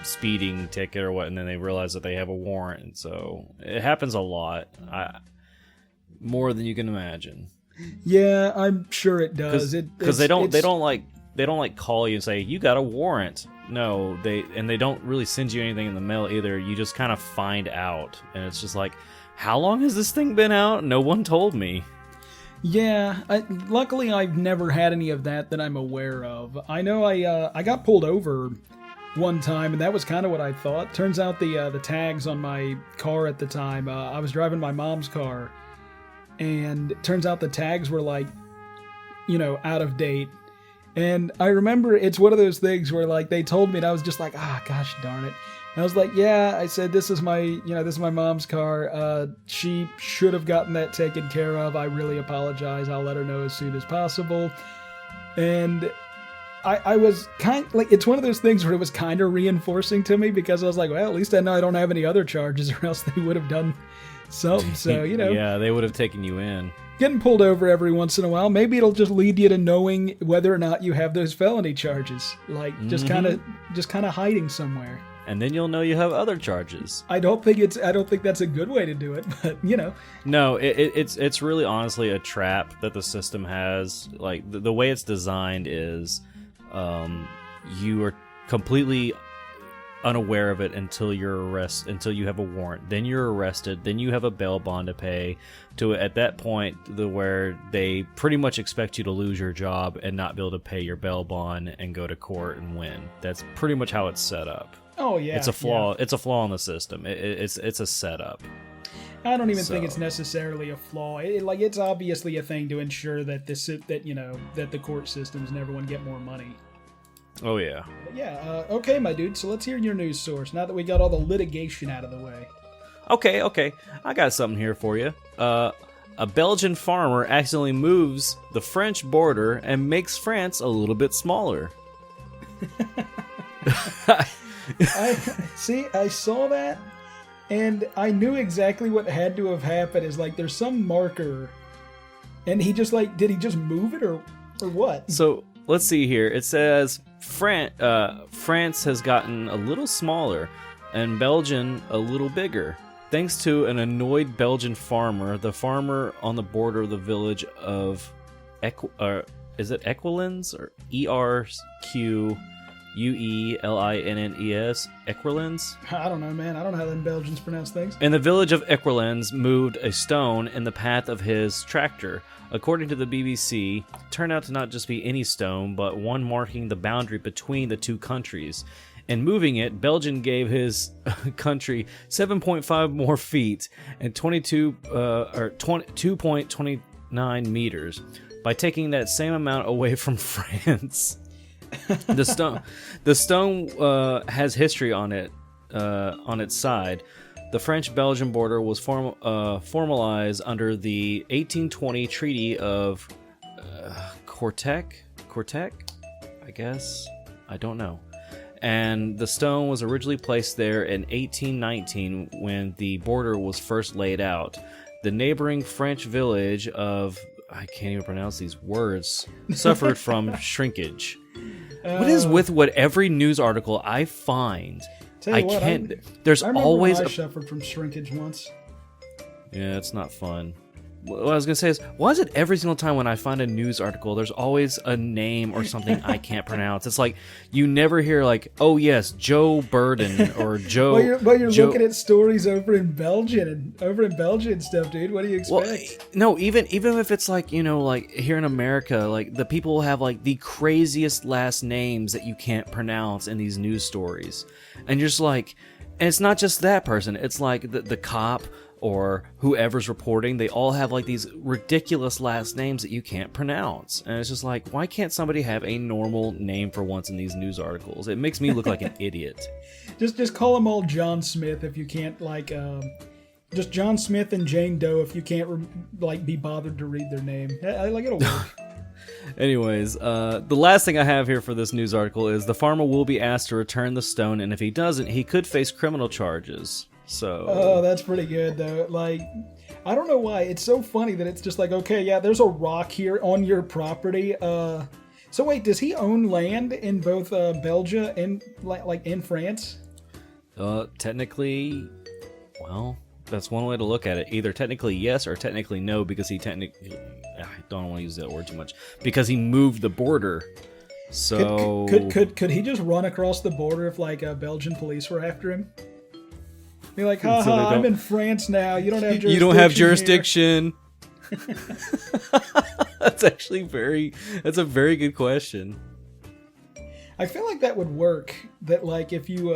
speeding ticket or what, and then they realize that they have a warrant. And so it happens a lot, more than you can imagine. Yeah, I'm sure it does. Because they don't call you and say you got a warrant. No, they don't really send you anything in the mail either. You just kind of find out, and it's just like, how long has this thing been out? No one told me. Yeah, luckily I've never had any of that I'm aware of. I know I got pulled over one time, and that was kind of what I thought. Turns out the tags on my car at the time, I was driving my mom's car, and it turns out the tags were out of date. And I remember it's one of those things where they told me, and I was just like, gosh darn it. And I was like, yeah, I said, this is my mom's car. She should have gotten that taken care of. I really apologize. I'll let her know as soon as possible. And I was it's one of those things where it was kind of reinforcing to me, because I was like, well, at least I know I don't have any other charges, or else they would have done something. So, Yeah, they would have taken you in. Getting pulled over every once in a while, maybe it'll just lead you to knowing whether or not you have those felony charges. Just kind of hiding somewhere. And then you'll know you have other charges. I don't think that's a good way to do it, but No, it's really honestly a trap that the system has. The way it's designed is, you are completely unaware of it until until you have a warrant. Then you're arrested. Then you have a bail bond to pay. At that point, where they pretty much expect you to lose your job and not be able to pay your bail bond and go to court and win. That's pretty much how it's set up. Oh yeah, it's a flaw. Yeah. It's a flaw in the system. It's a setup. I don't even think it's necessarily a flaw. It's obviously a thing to ensure that that the court systems and everyone get more money. Oh yeah. But yeah. Okay, my dude. So let's hear your news source now that we got all the litigation out of the way. Okay. I got something here for you. A Belgian farmer accidentally moves the French border and makes France a little bit smaller. I saw that, and I knew exactly what had to have happened. Is there's some marker, and he just did he just move it or what? So let's see here. It says France has gotten a little smaller, and Belgium a little bigger, thanks to an annoyed Belgian farmer. The farmer on the border of the village of is it Equilins or ERQUELINNES? Equilins? I don't know, man. I don't know how them Belgians pronounce things. In the village of Equilins moved a stone in the path of his tractor. According to the BBC, it turned out to not just be any stone, but one marking the boundary between the two countries. In moving it, Belgium gave his country 7.5 more feet and 2.29 meters by taking that same amount away from France. The stone has history on it, on its side. The French-Belgian border was formalized under the 1820 Treaty of Cortec, I guess? I don't know. And the stone was originally placed there in 1819 when the border was first laid out. The neighboring French village of, I can't even pronounce these words, suffered from shrinkage. What is with what every news article I find? Tell you what, can't. I remember when I suffered from shrinkage once. Yeah, it's not fun. What I was going to say is, why is it every single time when I find a news article, there's always a name or something I can't pronounce? It's like, you never hear like, oh yes, Joe Burden or Joe... Well, you're looking at stories over in Belgian and stuff, dude. What do you expect? Well, no, even if it's like, like here in America, like the people have like the craziest last names that you can't pronounce in these news stories. And you're just like, and it's not just that person. It's like the cop or whoever's reporting, they all have like these ridiculous last names that you can't pronounce. And it's just like, why can't somebody have a normal name for once in these news articles? It makes me look like an idiot. Just call them all John Smith if you can't, like, just John Smith and Jane Doe if you can't, be bothered to read their name. Like, it'll work. Anyways, the last thing I have here for this news article is the farmer will be asked to return the stone, and if he doesn't, he could face criminal charges. So. Oh, that's pretty good, though. Like, I don't know why. It's so funny that it's just like, okay, yeah, there's a rock here on your property. So wait, does he own land in both Belgium and, like in France? Technically, well, that's one way to look at it. Either technically yes or technically no, because he technically... I don't want to use that word too much. Because he moved the border. So... Could he just run across the border if, like, Belgian police were after him? Be like, haha, I'm in France now. You don't have jurisdiction. You don't have jurisdiction. That's a very good question. I feel like that would work. That, like, if you,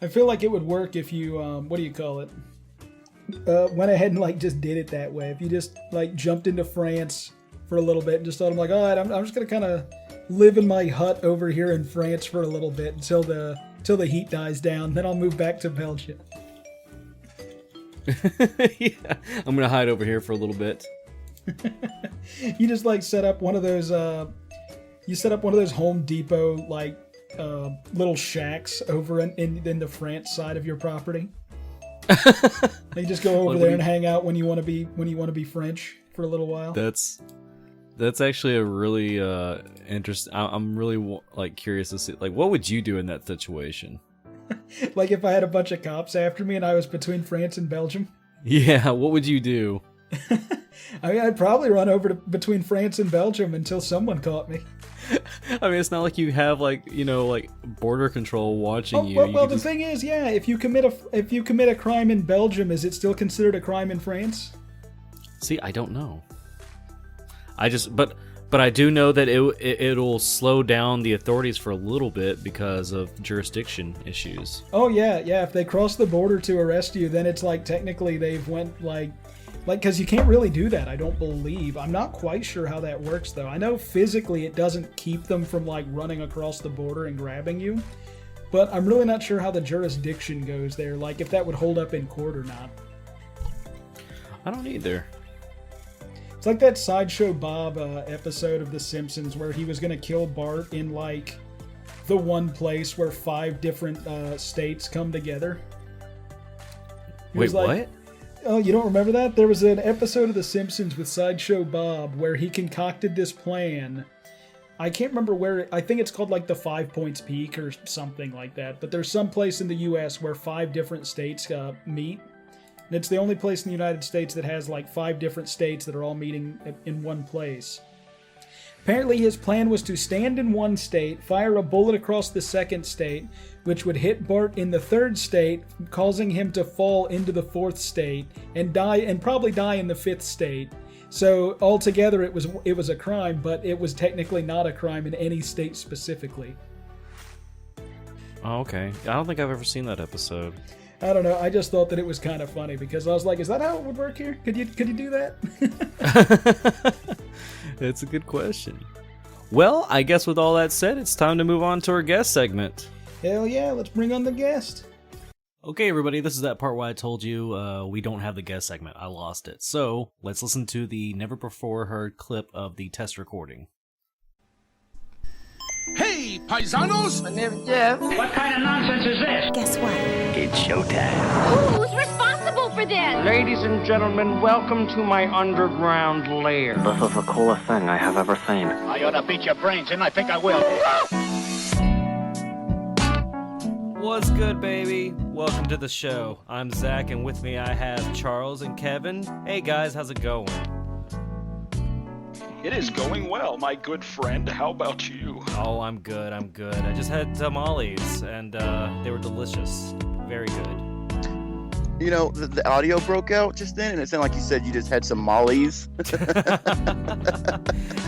I feel like it would work if you, what do you call it? Went ahead and, like, just did it that way. If you just, like, jumped into France for a little bit and just thought, I'm like, all right, I'm just going to kind of live in my hut over here in France for a little bit until the heat dies down. Then I'll move back to Belgium. Yeah, I'm gonna hide over here for a little bit. You just like set up one of those. You set up one of those Home Depot like little shacks over in the France side of your property. You just go over there and hang out when you want to be French for a little while. That's actually a really interesting. I'm really like curious to see, like, what would you do in that situation? Like if I had a bunch of cops after me and I was between France and Belgium. Yeah, what would you do? I mean, I'd probably run over between France and Belgium until someone caught me. I mean, it's not like you have like border control watching you. Well, the thing is, yeah, if you commit a crime in Belgium, is it still considered a crime in France? See, I don't know. But I do know that it'll slow down the authorities for a little bit because of jurisdiction issues. Oh yeah. If they cross the border to arrest you, then it's like technically they've went like because you can't really do that. I don't believe. I'm not quite sure how that works though. I know physically it doesn't keep them from like running across the border and grabbing you, but I'm really not sure how the jurisdiction goes there. Like if that would hold up in court or not. I don't either. It's like that Sideshow Bob episode of The Simpsons where he was going to kill Bart in, like, the one place where 5 different states come together. Wait, what? Oh, you don't remember that? There was an episode of The Simpsons with Sideshow Bob where he concocted this plan. I can't remember where. I think it's called, like, the 5 Points Peak or something like that. But there's some place in the U.S. where 5 different states meet. And it's the only place in the United States that has like 5 different states that are all meeting in one place. Apparently his plan was to stand in one state, fire a bullet across the second state, which would hit Bart in the third state, causing him to fall into the fourth state, and probably die in the fifth state. So altogether it was a crime, but it was technically not a crime in any state specifically. Oh, okay. I don't think I've ever seen that episode. I don't know. I just thought that it was kind of funny because I was like, is that how it would work here? Could you do that? It's a good question. Well, I guess with all that said, it's time to move on to our guest segment. Hell yeah, let's bring on the guest. Okay, everybody, this is that part where I told you we don't have the guest segment. I lost it. So, let's listen to the never-before-heard clip of the test recording. Hey, paisanos! My name's Jeff. What kind of nonsense is this? Guess what? It's showtime. Who's responsible for this? Ladies and gentlemen, welcome to my underground lair. This is the coolest thing I have ever seen. I ought to beat your brains in. I think I will. What's good, baby? Welcome to the show. I'm Zach, and with me I have Charles and Kevin. Hey guys, how's it going? It is going well, my good friend. How about you? Oh, I'm good. I just had tamales, and they were delicious. Very good. You know, the audio broke out just then, and it sounded like you said you just had some mollies.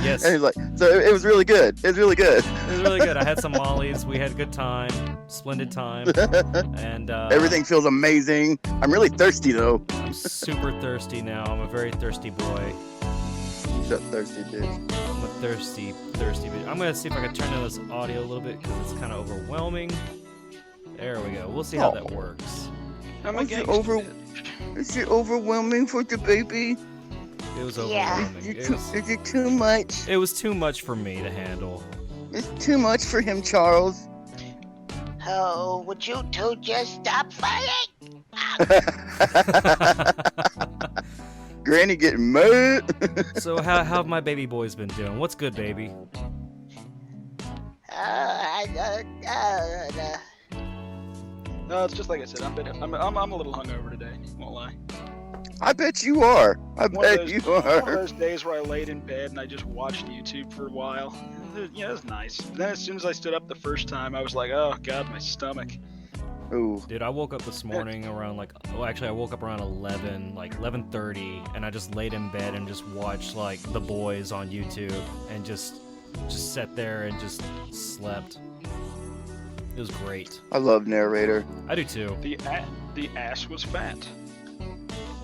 Yes. And he's like, so it was really good. It was really good. It was really good. I had some mollies. We had a good time. Splendid time. And everything feels amazing. I'm really thirsty, though. I'm super thirsty now. I'm a very thirsty boy. Shut thirsty, bitch. I'm a thirsty bitch. I'm going to see if I can turn down this audio a little bit because it's kind of overwhelming. There we go. We'll see how that works. Is it overwhelming for the baby? It was overwhelming. Is it too much? It was too much for me to handle. It's too much for him, Charles. Oh, would you two just stop fighting? Granny getting mad. So how have my baby boys been doing? What's good, baby? No, it's just like I said. I'm a little hungover today. Won't lie. I bet you are. One of those days where I laid in bed and I just watched YouTube for a while. Yeah, it was nice. Then as soon as I stood up the first time, I was like, oh god, my stomach. Ooh. Dude, I woke up this morning around I woke up around 11:30, and I just laid in bed and just watched The Boys on YouTube and just sat there and just slept. It was great. I love narrator. I do too. The ass was fat.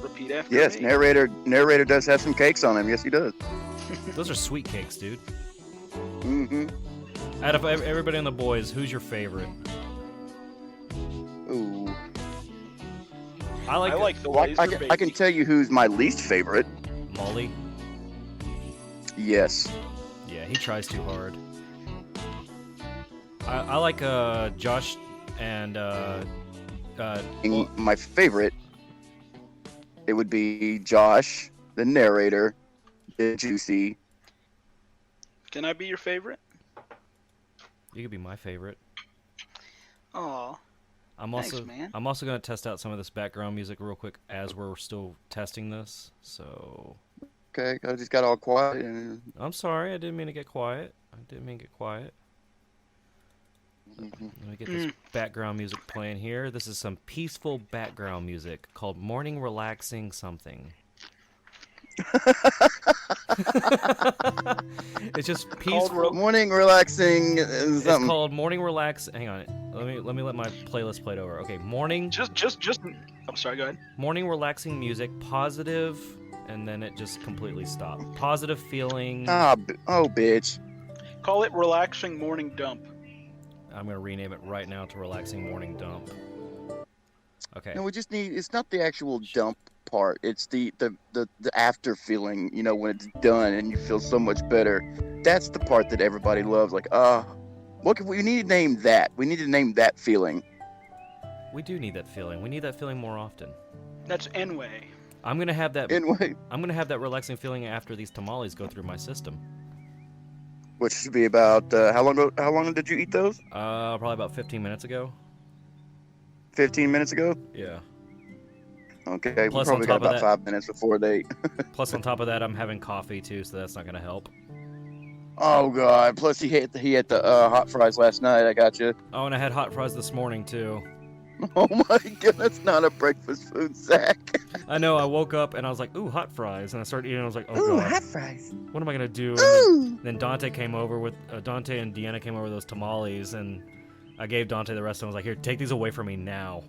Repeat after me. Yes, narrator does have some cakes on him. Yes, he does. Those are sweet cakes, dude. Mm-hmm. Out of everybody on The Boys, who's your favorite? Ooh. I like the Laser Baby. I can tell you who's my least favorite. Molly? Yes. Yeah, he tries too hard. I like Josh and my favorite, it would be Josh, the narrator, the Juicy. Can I be your favorite? You could be my favorite. Aw. Thanks, man. I'm also going to test out some of this background music real quick as we're still testing this. So. Okay, I just got all quiet. I'm sorry, I didn't mean to get quiet. Let me get this background music playing here. This is some peaceful background music called Morning Relaxing Something. It's just peaceful. Morning Relaxing something. It's called Morning Relax. Hang on. Let me let my playlist play it over. Okay, morning. Just. I'm sorry. Go ahead. Morning relaxing music, positive, and then it just completely stopped. Positive feeling. Oh, bitch. Call it Relaxing Morning Dump. I'm gonna rename it right now to Relaxing Morning Dump. Okay. No, we just need. It's not the actual dump part. It's the after feeling. You know, when it's done and you feel so much better. That's the part that everybody loves. Like, what we need to name that. We need to name that feeling. We do need that feeling. We need that feeling more often. That's N-way. I'm gonna have that. N-way. I'm gonna have that relaxing feeling after these tamales go through my system. Which should be about how long did you eat those? Probably about 15 minutes ago. 15 minutes ago? Yeah. Okay, Plus, we probably got about 5 minutes before they. Plus, on top of that, I'm having coffee too, so that's not gonna help. Oh god! Plus, he had the hot fries last night. I got you. Oh, and I had hot fries this morning too. Oh my god, that's not a breakfast food, Zach. I know. I woke up and I was like, "Ooh, hot fries!" And I started eating. And I was like, "Oh god, hot fries! What am I gonna do?" And then Dante came over with Dante and Deanna came over with those tamales, and I gave Dante the rest. And I was like, "Here, take these away from me now."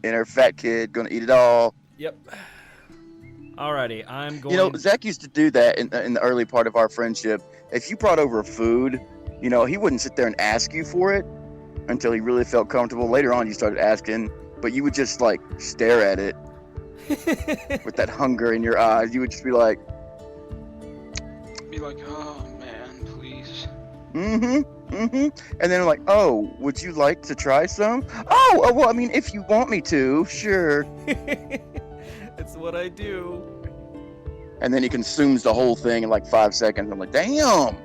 Inner fat kid gonna eat it all. Yep. Alrighty, I'm going. You know, Zach used to do that in the early part of our friendship. If you brought over food, you know, he wouldn't sit there and ask you for it until he really felt comfortable. Later on, you started asking, but you would just like stare at it with that hunger in your eyes. You would just be like, Be like, oh man, please. And then like, oh, would you like to try some? Oh, well, I mean, if you want me to, sure. It's what I do. And then he consumes the whole thing in like 5 seconds. I'm like, damn.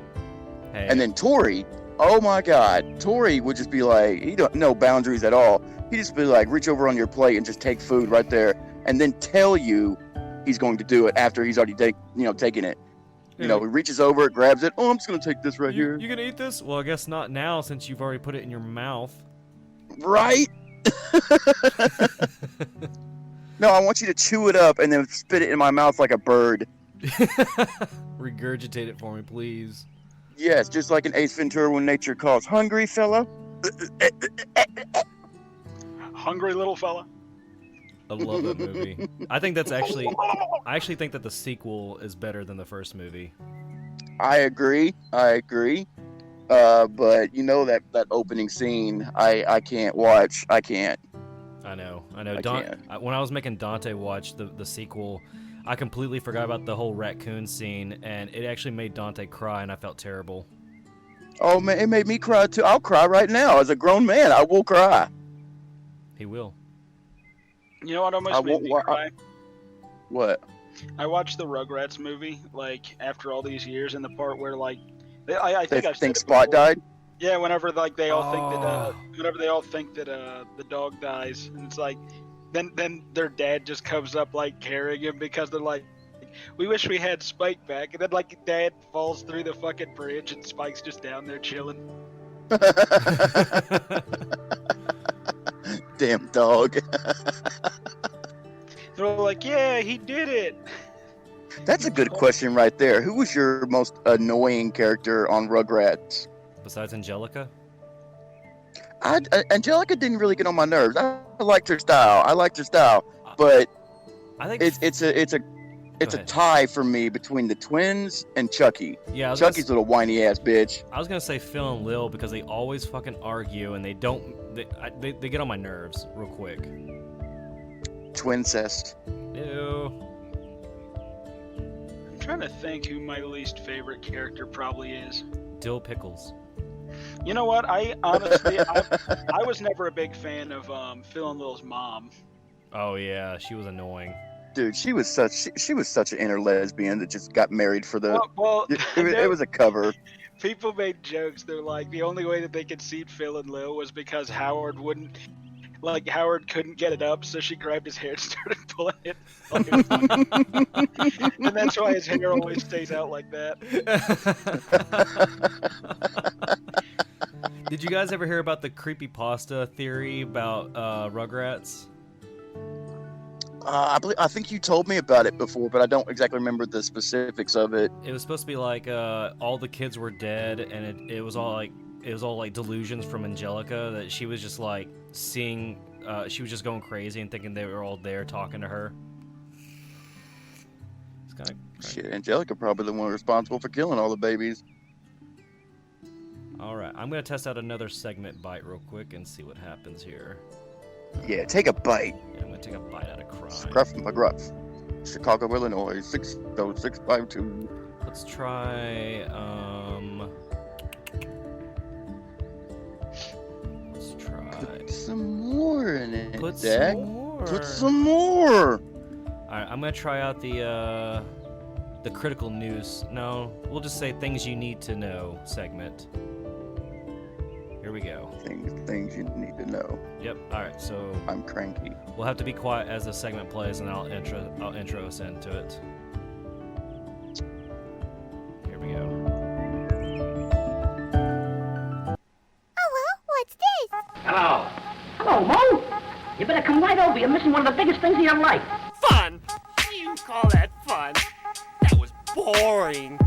Hey. And then Tori, oh my God, Tori would just be like, he don't no boundaries at all. He'd just be like, reach over on your plate and just take food right there, and then tell you he's going to do it after he's already taken it. You know, he reaches over, grabs it. Oh, I'm just gonna take this right here. You gonna eat this? Well, I guess not now since you've already put it in your mouth. Right? No, I want you to chew it up and then spit it in my mouth like a bird. Regurgitate it for me, please. Yes, just like in Ace Ventura when nature calls. Hungry, fella? Hungry little fella. I love that movie. I actually think that the sequel is better than the first movie. I agree. But you know that opening scene, I can't watch. I can't. I know. can't. When I was making Dante watch the sequel, I completely forgot about the whole raccoon scene, and it actually made Dante cry, and I felt terrible. Oh man, it made me cry too. I'll cry right now. As a grown man, I will cry. He will. You know what almost made me cry? What? I watched the Rugrats movie, like, after all these years, and the part where, like, I think Spot died? Yeah, whenever, like, they all think that the dog dies, and it's like, then their dad just comes up, like, carrying him, because they're like, we wish we had Spike back, and then, like, Dad falls through the fucking bridge, and Spike's just down there chilling. Damn dog. They're all like, yeah, he did it. That's a good question right there. Who was your most annoying character on Rugrats? Besides Angelica? Angelica didn't really get on my nerves. I liked her style. But I think it's a tie for me between the twins and Chucky. Yeah, Chucky's little whiny ass bitch. I was gonna say Phil and Lil because they always fucking argue and they get on my nerves real quick. Twincest. Ew. I'm trying to think who my least favorite character probably is. Dill Pickles. You know what? I honestly, I was never a big fan of Phil and Lil's mom. Oh yeah, she was annoying. Dude, she was such an inner lesbian that just got married for the. Well, it was a cover. People made jokes. They're like, the only way that they could seat Phil and Lil was because Howard couldn't get it up, so she grabbed his hair and started pulling it. And that's why his hair always stays out like that. Did you guys ever hear about the creepypasta theory about Rugrats? I think you told me about it before, but I don't exactly remember the specifics of it. It was supposed to be like all the kids were dead, and it was all like delusions from Angelica, that she was just like seeing, she was just going crazy and thinking they were all there talking to her. It's kind of shit. Angelica probably the one responsible for killing all the babies. All right, I'm gonna test out another segment bite real quick and see what happens here. Yeah, take a bite. Yeah, I'm gonna take a bite out of crime. Scruff McGruff, Chicago, Illinois, 60652. Let's try. Put some more in it. Put Dak. some more. Put some more. All right, I'm gonna try out the critical news. No, we'll just say things you need to know segment. Here we go. Things you need to know. Yep. All right. So I'm cranky. We'll have to be quiet as the segment plays, and I'll intro us into it. Here we go. Hello, what's this? Hello. Hello, Mo. You better come right over. You're missing one of the biggest things in your life. Fun? You call that fun? That was boring.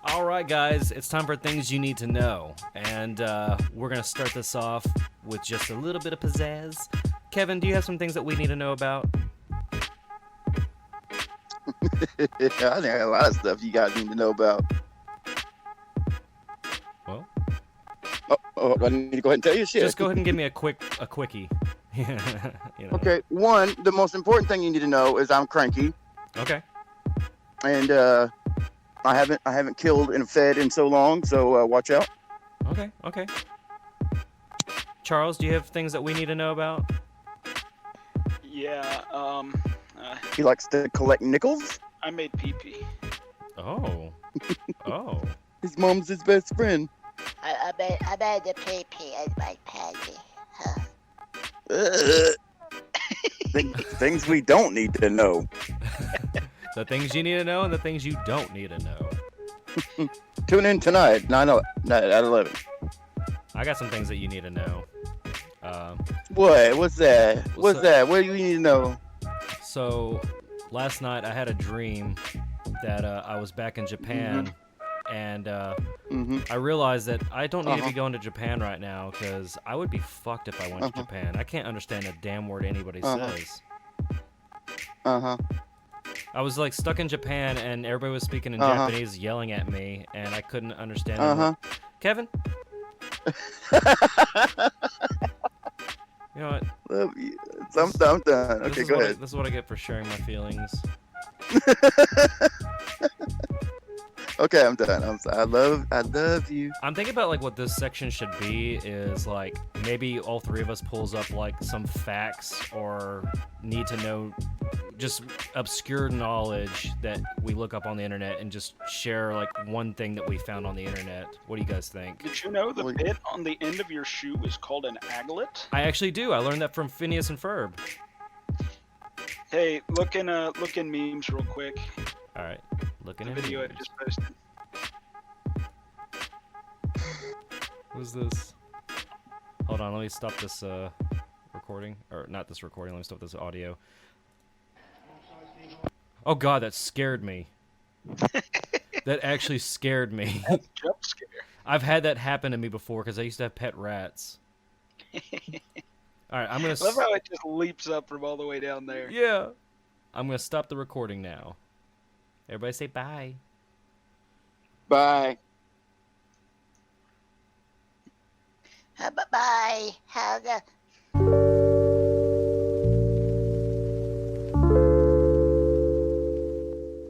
All right, guys, it's time for things you need to know, and we're gonna start this off with just a little bit of pizzazz. Kevin, do you have some things that we need to know about? I think I got a lot of stuff you guys need to know about. Well, do I need to go ahead and tell you shit? Just go ahead and give me a quickie. You know. Okay, one, the most important thing you need to know is I'm cranky. Okay. And I haven't killed and fed in so long, so watch out. Okay. Charles, do you have things that we need to know about? Yeah. He likes to collect nickels. I made pee-pee. Oh. His mom's his best friend. I made the pee-pee in my panty. Huh. Things we don't need to know. The things you need to know and the things you don't need to know. Tune in tonight, 9 at 11. I got some things that you need to know. What? What's that? What's that? What do you need to know? So, last night I had a dream that I was back in Japan, and I realized that I don't need to be going to Japan right now because I would be fucked if I went to Japan. I can't understand a damn word anybody says. I was like stuck in Japan and everybody was speaking in Japanese, yelling at me, and I couldn't understand them. Kevin? You know what? Love you. I'm done. Okay, go ahead. This is what I get for sharing my feelings. Okay, I'm done. I love you. I'm thinking about like what this section should be is like maybe all three of us pulls up like some facts or need to know just obscure knowledge that we look up on the internet and just share like one thing that we found on the internet. What do you guys think? Did you know the bit on the end of your shoe is called an aglet? I actually do. I learned that from Phineas and Ferb. Hey, look in memes real quick. All right, looking at the video memes. I just posted. Who's this? Hold on, let me stop this recording, or not this recording. Let me stop this audio. Oh God, that scared me. That actually scared me. That's a jump scare. I've had that happen to me before because I used to have pet rats. All right, I'm gonna. I love how it just leaps up from all the way down there. Yeah. I'm gonna stop the recording now. Everybody say bye. Bye. Bye-bye.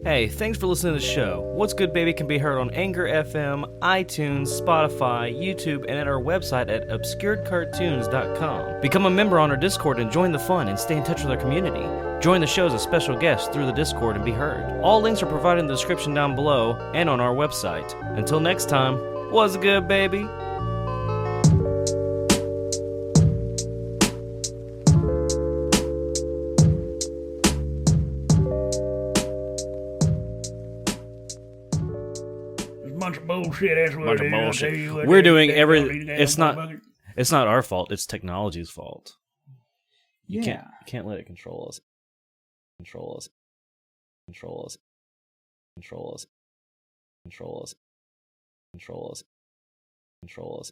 Hey, thanks for listening to the show. What's Good Baby can be heard on Anchor FM, iTunes, Spotify, YouTube, and at our website at obscuredcartoons.com. Become a member on our Discord and join the fun and stay in touch with our community. Join the show as a special guest through the Discord and be heard. All links are provided in the description down below and on our website. Until next time, what's good, baby? Bunch of bullshit. That's what Bunch it of is. I'll bullshit. tell you what, We're doing that every. damn It's not. motherfucker. It's not our fault. It's technology's fault. You Yeah. can't let it control us. Control us. Control us. Control us. Control us. Control us. Control us.